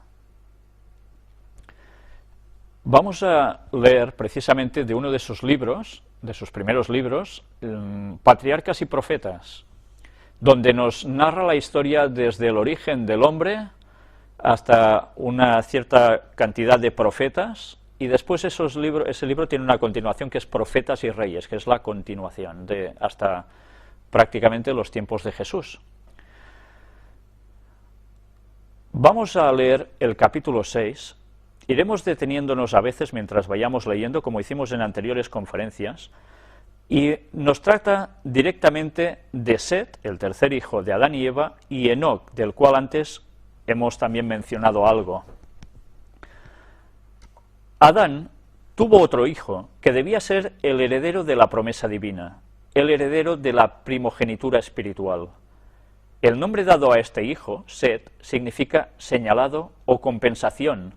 Vamos a leer precisamente de uno de sus libros, de sus primeros libros, Patriarcas y Profetas, donde nos narra la historia desde el origen del hombre hasta una cierta cantidad de profetas, y después ese libro tiene una continuación que es Profetas y Reyes, que es la continuación hasta prácticamente los tiempos de Jesús. Vamos a leer el capítulo 6, iremos deteniéndonos a veces mientras vayamos leyendo, como hicimos en anteriores conferencias, y nos trata directamente de Set, el tercer hijo de Adán y Eva, y Enoc, del cual antes hemos también mencionado algo. Adán tuvo otro hijo, que debía ser el heredero de la promesa divina, el heredero de la primogenitura espiritual. El nombre dado a este hijo, Set, significa señalado o compensación,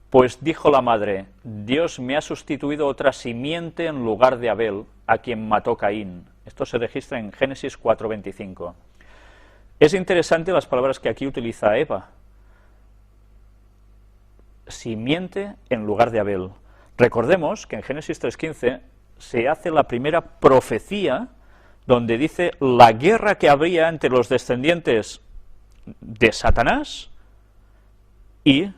pues dijo la madre: Dios me ha sustituido otra simiente en lugar de Abel, a quien mató Caín. Esto se registra en Génesis 4:25. Es interesante las palabras que aquí utiliza Eva. Simiente en lugar de Abel. Recordemos que en Génesis 3:15 se hace la primera profecía donde dice la guerra que habría entre los descendientes de Satanás y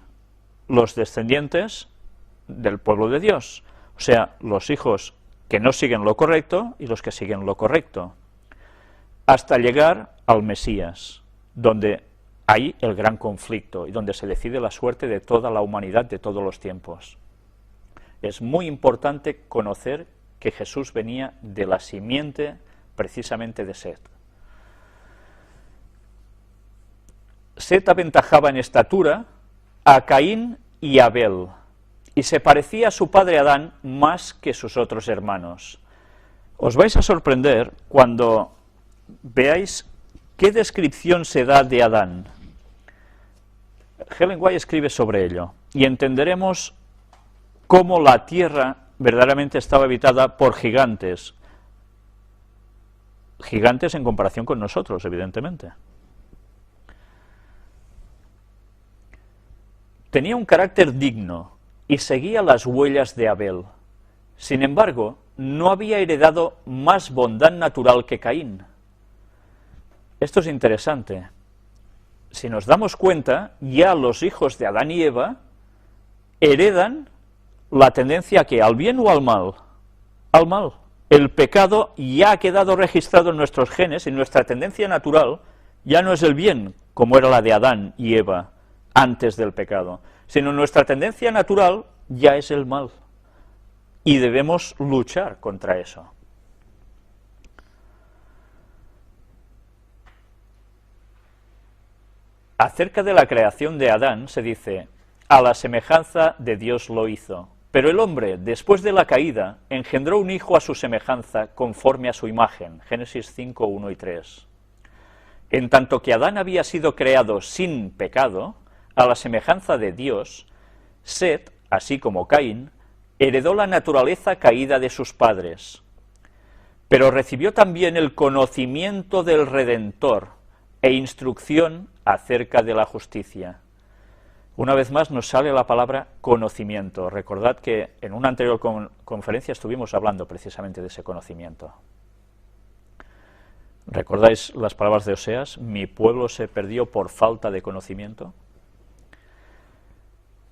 los descendientes del pueblo de Dios, o sea, los hijos que no siguen lo correcto y los que siguen lo correcto, hasta llegar al Mesías, donde hay el gran conflicto y donde se decide la suerte de toda la humanidad de todos los tiempos. Es muy importante conocer que Jesús venía de la simiente precisamente de Set. Set aventajaba en estatura a Caín y Abel, y se parecía a su padre Adán más que sus otros hermanos. Os vais a sorprender cuando veáis qué descripción se da de Adán. Ellen White escribe sobre ello, y entenderemos cómo la tierra verdaderamente estaba habitada por gigantes. Gigantes en comparación con nosotros, evidentemente. Tenía un carácter digno y seguía las huellas de Abel. Sin embargo, no había heredado más bondad natural que Caín. Esto es interesante. Si nos damos cuenta, ya los hijos de Adán y Eva heredan la tendencia que al bien o al mal. Al mal. El pecado ya ha quedado registrado en nuestros genes y nuestra tendencia natural ya no es el bien, como era la de Adán y Eva antes del pecado, sino nuestra tendencia natural ya es el mal. Y debemos luchar contra eso. Acerca de la creación de Adán se dice, a la semejanza de Dios lo hizo. Pero el hombre, después de la caída, engendró un hijo a su semejanza, conforme a su imagen. Génesis 5, 1 y 3. En tanto que Adán había sido creado sin pecado, a la semejanza de Dios, Set, así como Caín, heredó la naturaleza caída de sus padres. Pero recibió también el conocimiento del Redentor e instrucción acerca de la justicia. Una vez más nos sale la palabra conocimiento. Recordad que en una anterior conferencia estuvimos hablando precisamente de ese conocimiento. ¿Recordáis las palabras de Oseas? Mi pueblo se perdió por falta de conocimiento.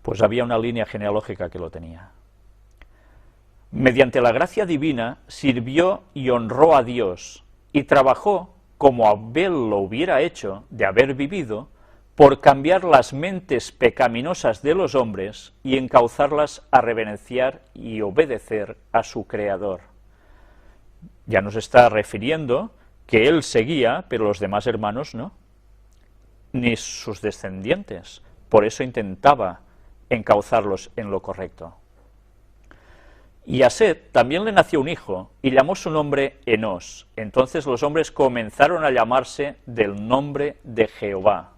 Pues había una línea genealógica que lo tenía. Mediante la gracia divina sirvió y honró a Dios y trabajó como Abel lo hubiera hecho de haber vivido, por cambiar las mentes pecaminosas de los hombres y encauzarlas a reverenciar y obedecer a su Creador. Ya nos está refiriendo que él seguía, pero los demás hermanos no, ni sus descendientes. Por eso intentaba encauzarlos en lo correcto. Y a Set también le nació un hijo, y llamó su nombre Enós. Entonces los hombres comenzaron a llamarse del nombre de Jehová.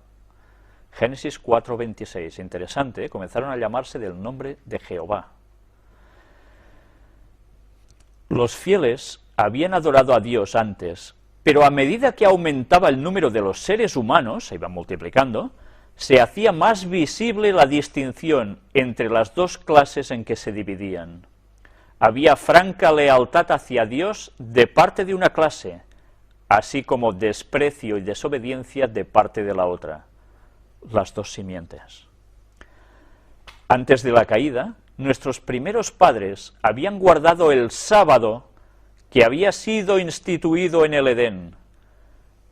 Génesis 4:26, interesante, comenzaron a llamarse del nombre de Jehová. Los fieles habían adorado a Dios antes, pero a medida que aumentaba el número de los seres humanos, se iban multiplicando, se hacía más visible la distinción entre las dos clases en que se dividían. Había franca lealtad hacia Dios de parte de una clase, así como desprecio y desobediencia de parte de la otra. Las dos simientes. Antes de la caída, nuestros primeros padres habían guardado el sábado que había sido instituido en el Edén,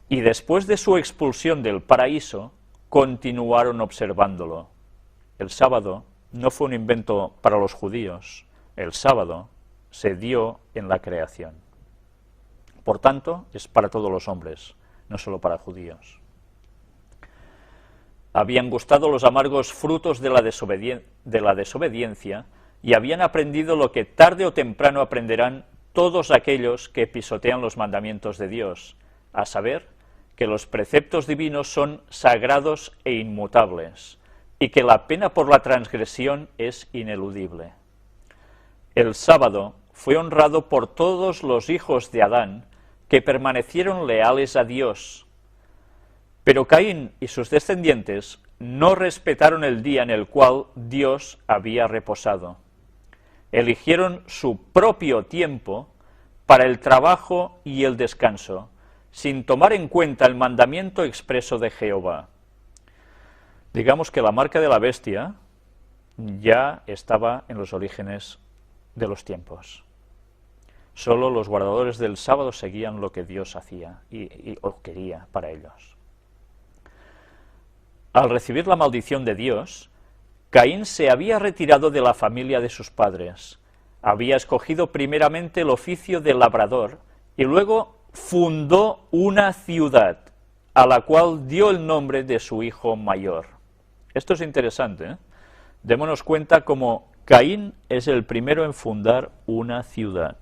y después de su expulsión del paraíso, continuaron observándolo. El sábado no fue un invento para los judíos, el sábado se dio en la creación. Por tanto, es para todos los hombres, no solo para judíos. Habían gustado los amargos frutos de la desobediencia y habían aprendido lo que tarde o temprano aprenderán todos aquellos que pisotean los mandamientos de Dios, a saber, que los preceptos divinos son sagrados e inmutables, y que la pena por la transgresión es ineludible. El sábado fue honrado por todos los hijos de Adán, que permanecieron leales a Dios. Pero Caín y sus descendientes no respetaron el día en el cual Dios había reposado. Eligieron su propio tiempo para el trabajo y el descanso, sin tomar en cuenta el mandamiento expreso de Jehová. Digamos que la marca de la bestia ya estaba en los orígenes de los tiempos. Solo los guardadores del sábado seguían lo que Dios hacía o quería para ellos. Al recibir la maldición de Dios, Caín se había retirado de la familia de sus padres, había escogido primeramente el oficio de labrador y luego fundó una ciudad, a la cual dio el nombre de su hijo mayor. Esto es interesante, ¿eh? Démonos cuenta cómo Caín es el primero en fundar una ciudad.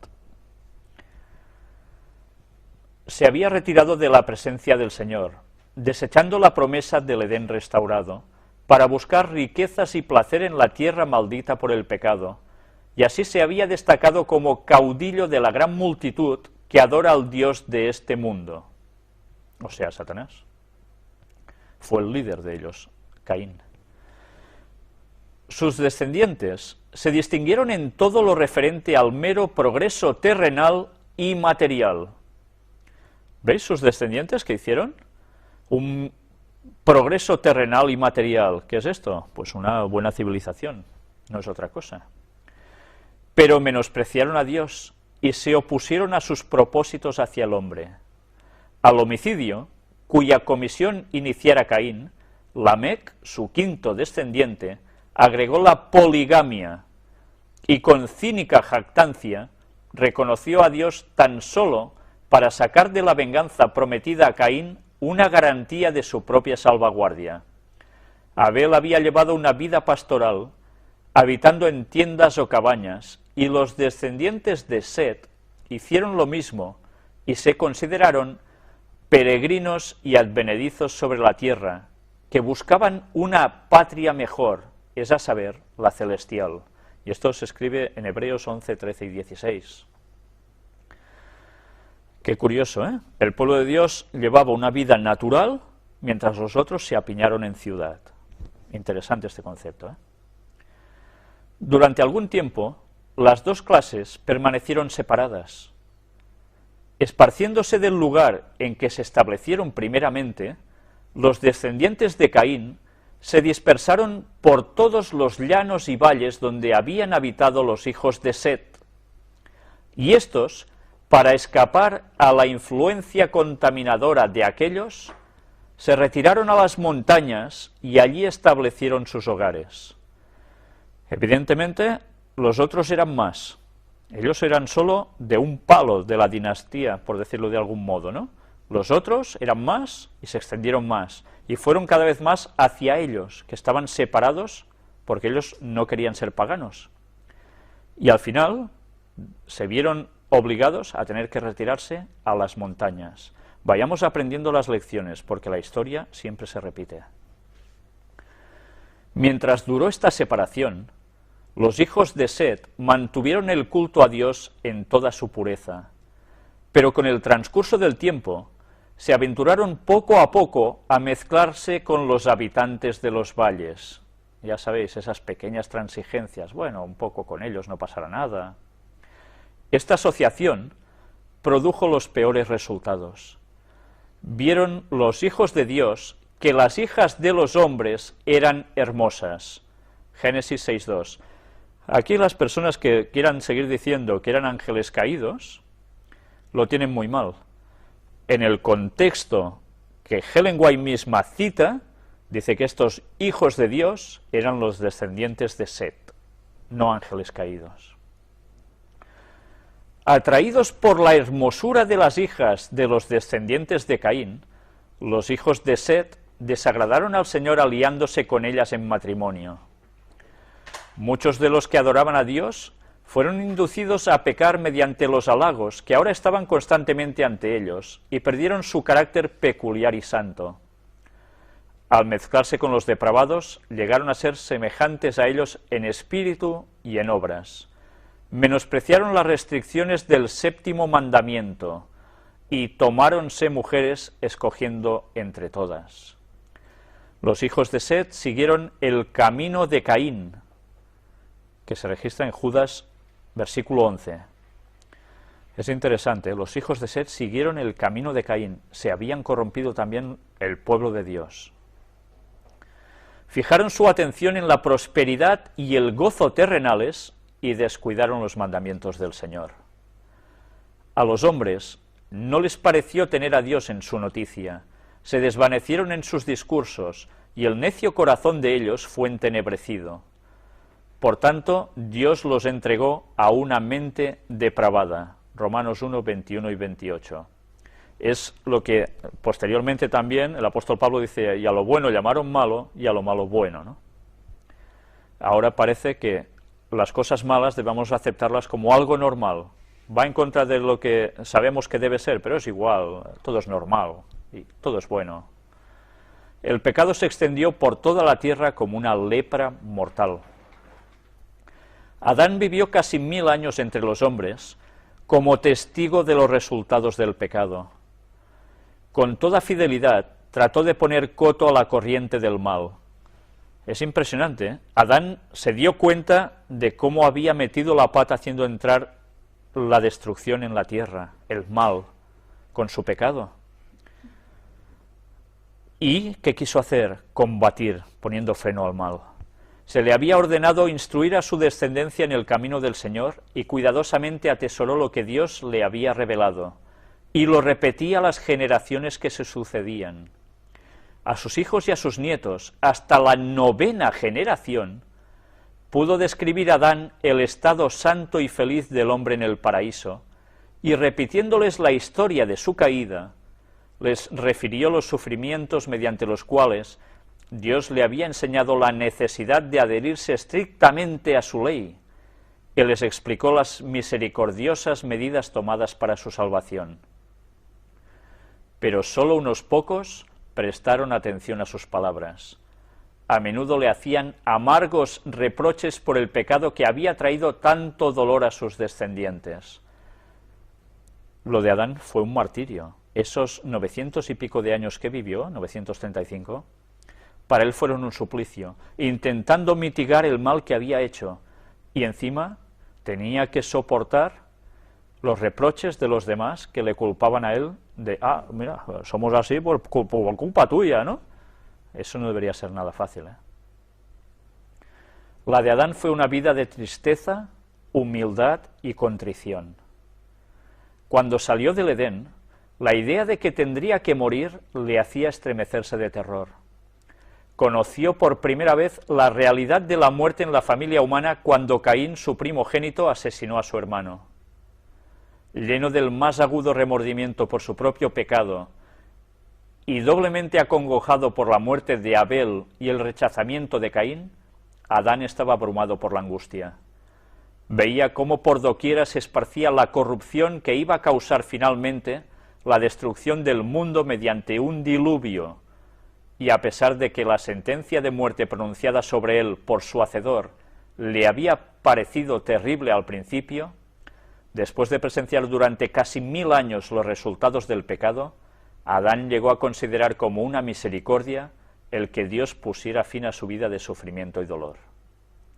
Se había retirado de la presencia del Señor, desechando la promesa del Edén restaurado, para buscar riquezas y placer en la tierra maldita por el pecado, y así se había destacado como caudillo de la gran multitud que adora al Dios de este mundo, o sea, Satanás. Fue el líder de ellos, Caín. sus descendientes se distinguieron en todo lo referente al mero progreso terrenal y material. ¿Veis sus descendientes qué hicieron? Un progreso terrenal y material. ¿Qué es esto? Pues una buena civilización, no es otra cosa. Pero menospreciaron a Dios y se opusieron a sus propósitos hacia el hombre. Al homicidio, cuya comisión iniciara Caín, Lamec, su quinto descendiente, agregó la poligamia y con cínica jactancia reconoció a Dios tan solo para sacar de la venganza prometida a Caín una garantía de su propia salvaguardia. Abel había llevado una vida pastoral, habitando en tiendas o cabañas, y los descendientes de Set hicieron lo mismo y se consideraron peregrinos y advenedizos sobre la tierra, que buscaban una patria mejor, es a saber, la celestial. Y esto se escribe en Hebreos 11, 13 y 16. Qué curioso, ¿eh? El pueblo de Dios llevaba una vida natural, mientras los otros se apiñaron en ciudad. Interesante este concepto, ¿eh? Durante algún tiempo, las dos clases permanecieron separadas. Esparciéndose del lugar en que se establecieron primeramente, los descendientes de Caín se dispersaron por todos los llanos y valles donde habían habitado los hijos de Set. Y estos, para escapar a la influencia contaminadora de aquellos, se retiraron a las montañas y allí establecieron sus hogares. Evidentemente, los otros eran más. Ellos eran solo de un palo de la dinastía, por decirlo de algún modo, ¿no? Los otros eran más y se extendieron más, y fueron cada vez más hacia ellos, que estaban separados porque ellos no querían ser paganos. Y al final se vieron obligados a tener que retirarse a las montañas. Vayamos aprendiendo las lecciones, porque la historia siempre se repite. Mientras duró esta separación, los hijos de Set mantuvieron el culto a Dios en toda su pureza, pero con el transcurso del tiempo se aventuraron poco a poco a mezclarse con los habitantes de los valles. Ya sabéis, esas pequeñas transigencias, bueno, un poco con ellos no pasará nada. Esta asociación produjo los peores resultados. Vieron los hijos de Dios que las hijas de los hombres eran hermosas. Génesis 6:2. Aquí las personas que quieran seguir diciendo que eran ángeles caídos, lo tienen muy mal. En el contexto que Ellen White misma cita, dice que estos hijos de Dios eran los descendientes de Set, no ángeles caídos. Atraídos por la hermosura de las hijas de los descendientes de Caín, los hijos de Set desagradaron al Señor aliándose con ellas en matrimonio. Muchos de los que adoraban a Dios fueron inducidos a pecar mediante los halagos que ahora estaban constantemente ante ellos y perdieron su carácter peculiar y santo. Al mezclarse con los depravados, llegaron a ser semejantes a ellos en espíritu y en obras. Menospreciaron las restricciones del séptimo mandamiento y tomáronse mujeres escogiendo entre todas. Los hijos de Set siguieron el camino de Caín, que se registra en Judas, versículo 11. Es interesante, los hijos de Set siguieron el camino de Caín, se habían corrompido también el pueblo de Dios. Fijaron su atención en la prosperidad y el gozo terrenales y descuidaron los mandamientos del Señor. A los hombres no les pareció tener a Dios en su noticia, se desvanecieron en sus discursos y el necio corazón de ellos fue entenebrecido. Por tanto, Dios los entregó a una mente depravada. Romanos 1, 21 y 28. Es lo que posteriormente también el apóstol Pablo dice, y a lo bueno llamaron malo, y a lo malo bueno, ¿no? Ahora parece que las cosas malas debemos aceptarlas como algo normal. Va en contra de lo que sabemos que debe ser, pero es igual, todo es normal, y todo es bueno. El pecado se extendió por toda la tierra como una lepra mortal. Adán vivió casi 1000 años entre los hombres como testigo de los resultados del pecado. Con toda fidelidad trató de poner coto a la corriente del mal. Es impresionante, ¿eh? Adán se dio cuenta de cómo había metido la pata haciendo entrar la destrucción en la tierra, el mal, con su pecado. ¿Y qué quiso hacer? Combatir, poniendo freno al mal. Se le había ordenado instruir a su descendencia en el camino del Señor y cuidadosamente atesoró lo que Dios le había revelado, y lo repetía a las generaciones que se sucedían. A sus hijos y a sus nietos, hasta la 9ª generación, pudo describir Adán el estado santo y feliz del hombre en el paraíso, y repitiéndoles la historia de su caída, les refirió los sufrimientos mediante los cuales Dios le había enseñado la necesidad de adherirse estrictamente a su ley, y les explicó las misericordiosas medidas tomadas para su salvación. Pero sólo unos pocos prestaron atención a sus palabras. A menudo le hacían amargos reproches por el pecado que había traído tanto dolor a sus descendientes. Lo de Adán fue un martirio. Esos 900 y pico de años que vivió, 935, para él fueron un suplicio, intentando mitigar el mal que había hecho, y encima tenía que soportar los reproches de los demás que le culpaban a él de, mira, somos así por culpa tuya, ¿no? Eso no debería ser nada fácil, ¿eh? La de Adán fue una vida de tristeza, humildad y contrición. Cuando salió del Edén, la idea de que tendría que morir le hacía estremecerse de terror. Conoció por primera vez la realidad de la muerte en la familia humana cuando Caín, su primogénito, asesinó a su hermano. Lleno del más agudo remordimiento por su propio pecado y doblemente acongojado por la muerte de Abel y el rechazamiento de Caín, Adán estaba abrumado por la angustia. Veía cómo por doquiera se esparcía la corrupción que iba a causar finalmente la destrucción del mundo mediante un diluvio, y a pesar de que la sentencia de muerte pronunciada sobre él por su hacedor le había parecido terrible al principio, después de presenciar durante casi 1000 años los resultados del pecado, Adán llegó a considerar como una misericordia el que Dios pusiera fin a su vida de sufrimiento y dolor.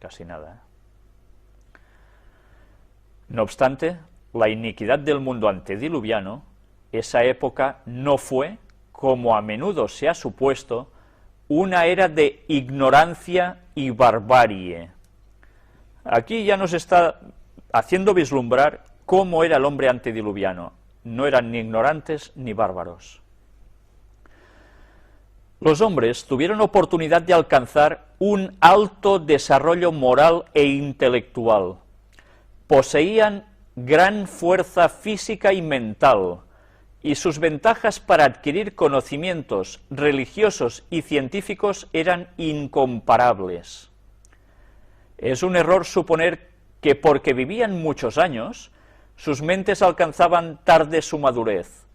Casi nada, ¿eh? No obstante, la iniquidad del mundo antediluviano, esa época no fue, como a menudo se ha supuesto, una era de ignorancia y barbarie. Aquí ya nos está haciendo vislumbrar cómo era el hombre antediluviano. No eran ni ignorantes ni bárbaros. Los hombres tuvieron oportunidad de alcanzar un alto desarrollo moral e intelectual. Poseían gran fuerza física y mental, y sus ventajas para adquirir conocimientos religiosos y científicos eran incomparables. Es un error suponer que porque vivían muchos años, sus mentes alcanzaban tarde su madurez.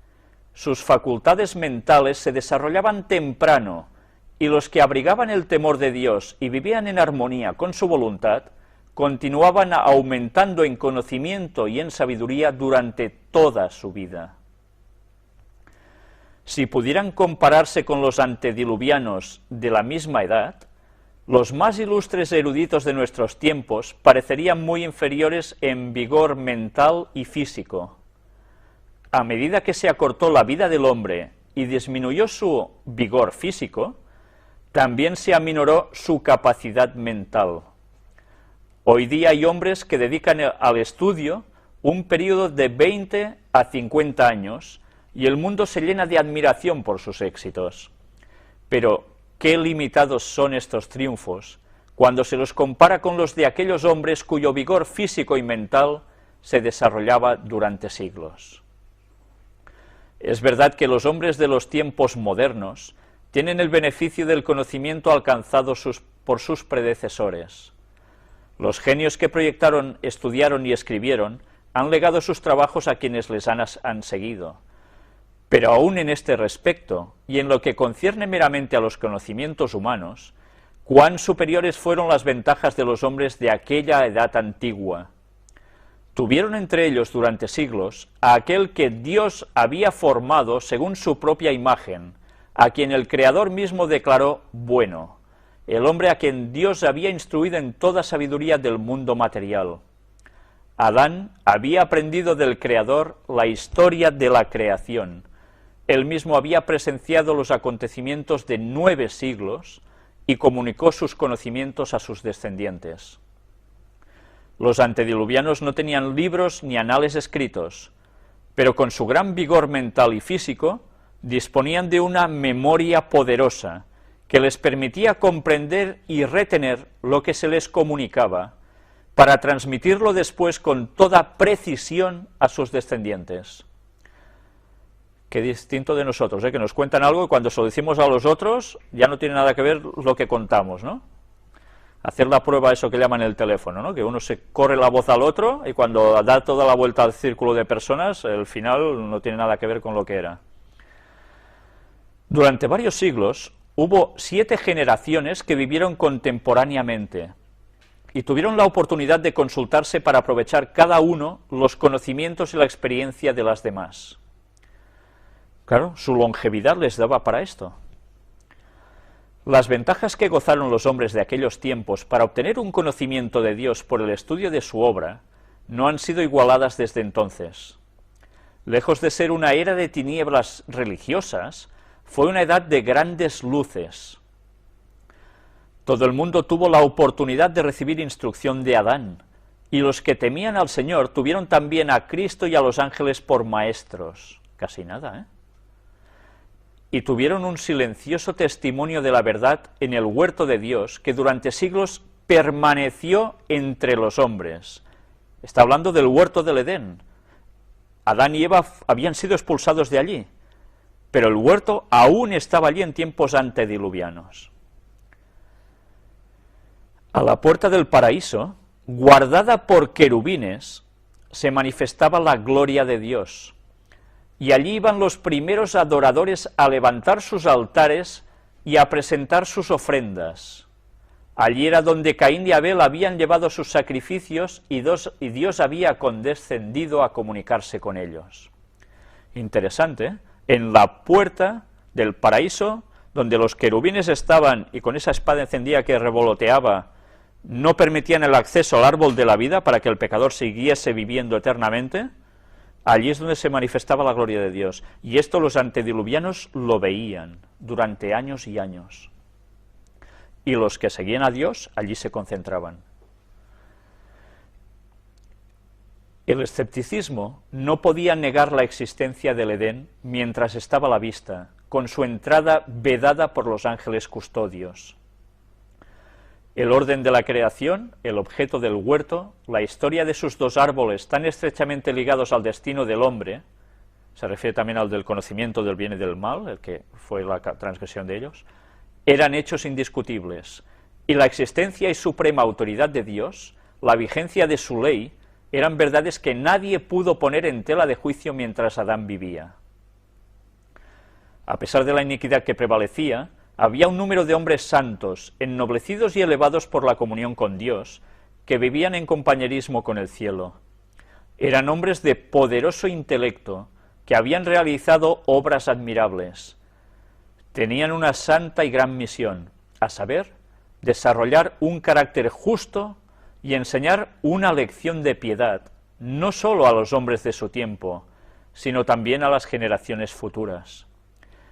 Sus facultades mentales se desarrollaban temprano, y los que abrigaban el temor de Dios y vivían en armonía con su voluntad, continuaban aumentando en conocimiento y en sabiduría durante toda su vida. Si pudieran compararse con los antediluvianos de la misma edad, los más ilustres eruditos de nuestros tiempos parecerían muy inferiores en vigor mental y físico. A medida que se acortó la vida del hombre y disminuyó su vigor físico, también se aminoró su capacidad mental. Hoy día hay hombres que dedican al estudio un periodo de 20 a 50 años y el mundo se llena de admiración por sus éxitos. Pero qué limitados son estos triunfos cuando se los compara con los de aquellos hombres cuyo vigor físico y mental se desarrollaba durante siglos. Es verdad que los hombres de los tiempos modernos tienen el beneficio del conocimiento alcanzado por sus predecesores. Los genios que proyectaron, estudiaron y escribieron han legado sus trabajos a quienes les han seguido. Pero aún en este respecto, y en lo que concierne meramente a los conocimientos humanos, cuán superiores fueron las ventajas de los hombres de aquella edad antigua. Tuvieron entre ellos durante siglos a aquel que Dios había formado según su propia imagen, a quien el Creador mismo declaró bueno, el hombre a quien Dios había instruido en toda sabiduría del mundo material. Adán había aprendido del Creador la historia de la creación. Él mismo había presenciado los acontecimientos de 9 siglos y comunicó sus conocimientos a sus descendientes. Los antediluvianos no tenían libros ni anales escritos, pero con su gran vigor mental y físico disponían de una memoria poderosa que les permitía comprender y retener lo que se les comunicaba para transmitirlo después con toda precisión a sus descendientes. Qué distinto de nosotros, que nos cuentan algo y cuando se lo decimos a los otros ya no tiene nada que ver lo que contamos, ¿no? Hacer la prueba, eso que llaman el teléfono, ¿no? Que uno se corre la voz al otro y cuando da toda la vuelta al círculo de personas, el final no tiene nada que ver con lo que era. Durante varios siglos hubo 7 generaciones que vivieron contemporáneamente y tuvieron la oportunidad de consultarse para aprovechar cada uno los conocimientos y la experiencia de las demás. Claro, su longevidad les daba para esto. Las ventajas que gozaron los hombres de aquellos tiempos para obtener un conocimiento de Dios por el estudio de su obra no han sido igualadas desde entonces. Lejos de ser una era de tinieblas religiosas, fue una edad de grandes luces. Todo el mundo tuvo la oportunidad de recibir instrucción de Adán, y los que temían al Señor tuvieron también a Cristo y a los ángeles por maestros. Casi nada, ¿eh? Y tuvieron un silencioso testimonio de la verdad en el huerto de Dios, que durante siglos permaneció entre los hombres. Está hablando del huerto del Edén. Adán y Eva habían sido expulsados de allí, pero el huerto aún estaba allí en tiempos antediluvianos. A la puerta del paraíso, guardada por querubines, se manifestaba la gloria de Dios, y allí iban los primeros adoradores a levantar sus altares y a presentar sus ofrendas. Allí era donde Caín y Abel habían llevado sus sacrificios y Dios había condescendido a comunicarse con ellos. Interesante, ¿eh? En la puerta del paraíso, donde los querubines estaban y con esa espada encendida que revoloteaba, no permitían el acceso al árbol de la vida para que el pecador siguiese viviendo eternamente, allí es donde se manifestaba la gloria de Dios. Y esto los antediluvianos lo veían durante años y años. Y los que seguían a Dios, allí se concentraban. El escepticismo no podía negar la existencia del Edén mientras estaba a la vista, con su entrada vedada por los ángeles custodios. El orden de la creación, el objeto del huerto, la historia de sus 2 árboles tan estrechamente ligados al destino del hombre, se refiere también al del conocimiento del bien y del mal, el que fue la transgresión de ellos, eran hechos indiscutibles, y la existencia y suprema autoridad de Dios, la vigencia de su ley, eran verdades que nadie pudo poner en tela de juicio mientras Adán vivía. A pesar de la iniquidad que prevalecía, había un número de hombres santos, ennoblecidos y elevados por la comunión con Dios, que vivían en compañerismo con el cielo. Eran hombres de poderoso intelecto, que habían realizado obras admirables. Tenían una santa y gran misión, a saber, desarrollar un carácter justo y enseñar una lección de piedad, no solo a los hombres de su tiempo, sino también a las generaciones futuras.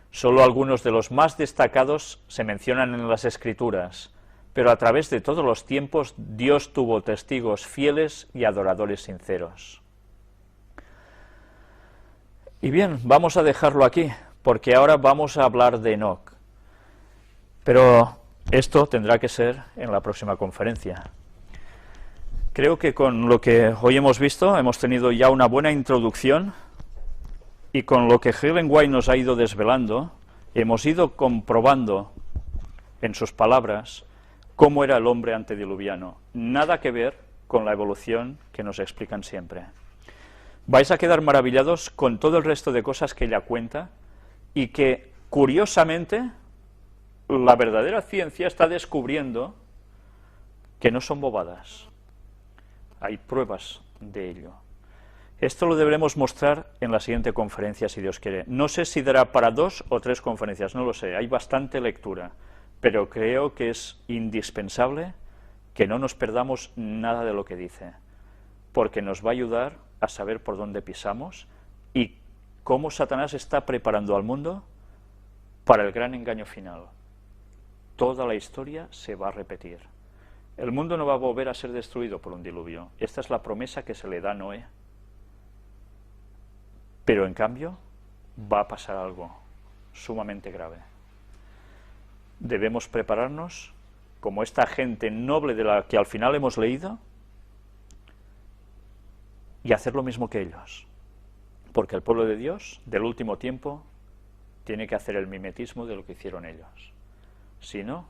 Solo algunos de los más destacados se mencionan en las Escrituras, pero a través de todos los tiempos Dios tuvo testigos fieles y adoradores sinceros. Y bien, vamos a dejarlo aquí, porque ahora vamos a hablar de Enoc. Pero esto tendrá que ser en la próxima conferencia. Creo que con lo que hoy hemos visto hemos tenido ya una buena introducción y con lo que Ellen White nos ha ido desvelando, hemos ido comprobando en sus palabras cómo era el hombre antediluviano. Nada que ver con la evolución que nos explican siempre. Vais a quedar maravillados con todo el resto de cosas que ella cuenta y que, curiosamente, la verdadera ciencia está descubriendo que no son bobadas. Hay pruebas de ello. Esto lo deberemos mostrar en la siguiente conferencia, si Dios quiere. No sé si dará para 2 o 3 conferencias, no lo sé, hay bastante lectura, pero creo que es indispensable que no nos perdamos nada de lo que dice, porque nos va a ayudar a saber por dónde pisamos y cómo Satanás está preparando al mundo para el gran engaño final. Toda la historia se va a repetir. El mundo no va a volver a ser destruido por un diluvio. Esta es la promesa que se le da a Noé. Pero en cambio va a pasar algo sumamente grave. Debemos prepararnos como esta gente noble de la que al final hemos leído y hacer lo mismo que ellos. Porque el pueblo de Dios, del último tiempo, tiene que hacer el mimetismo de lo que hicieron ellos. Si no,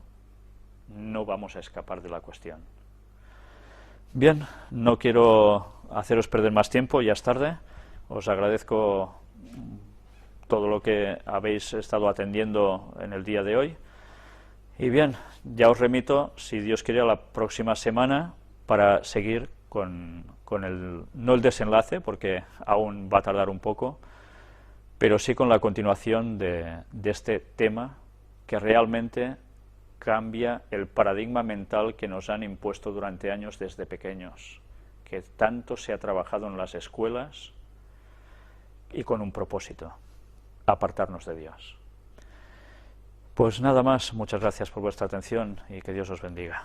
no vamos a escapar de la cuestión. Bien, no quiero haceros perder más tiempo, ya es tarde. Os agradezco todo lo que habéis estado atendiendo en el día de hoy. Y bien, ya os remito, si Dios quiere, a la próxima semana para seguir con no el desenlace, porque aún va a tardar un poco, pero sí con la continuación de este tema que realmente cambia el paradigma mental que nos han impuesto durante años desde pequeños, que tanto se ha trabajado en las escuelas y con un propósito: apartarnos de Dios. Pues nada más, muchas gracias por vuestra atención y que Dios os bendiga.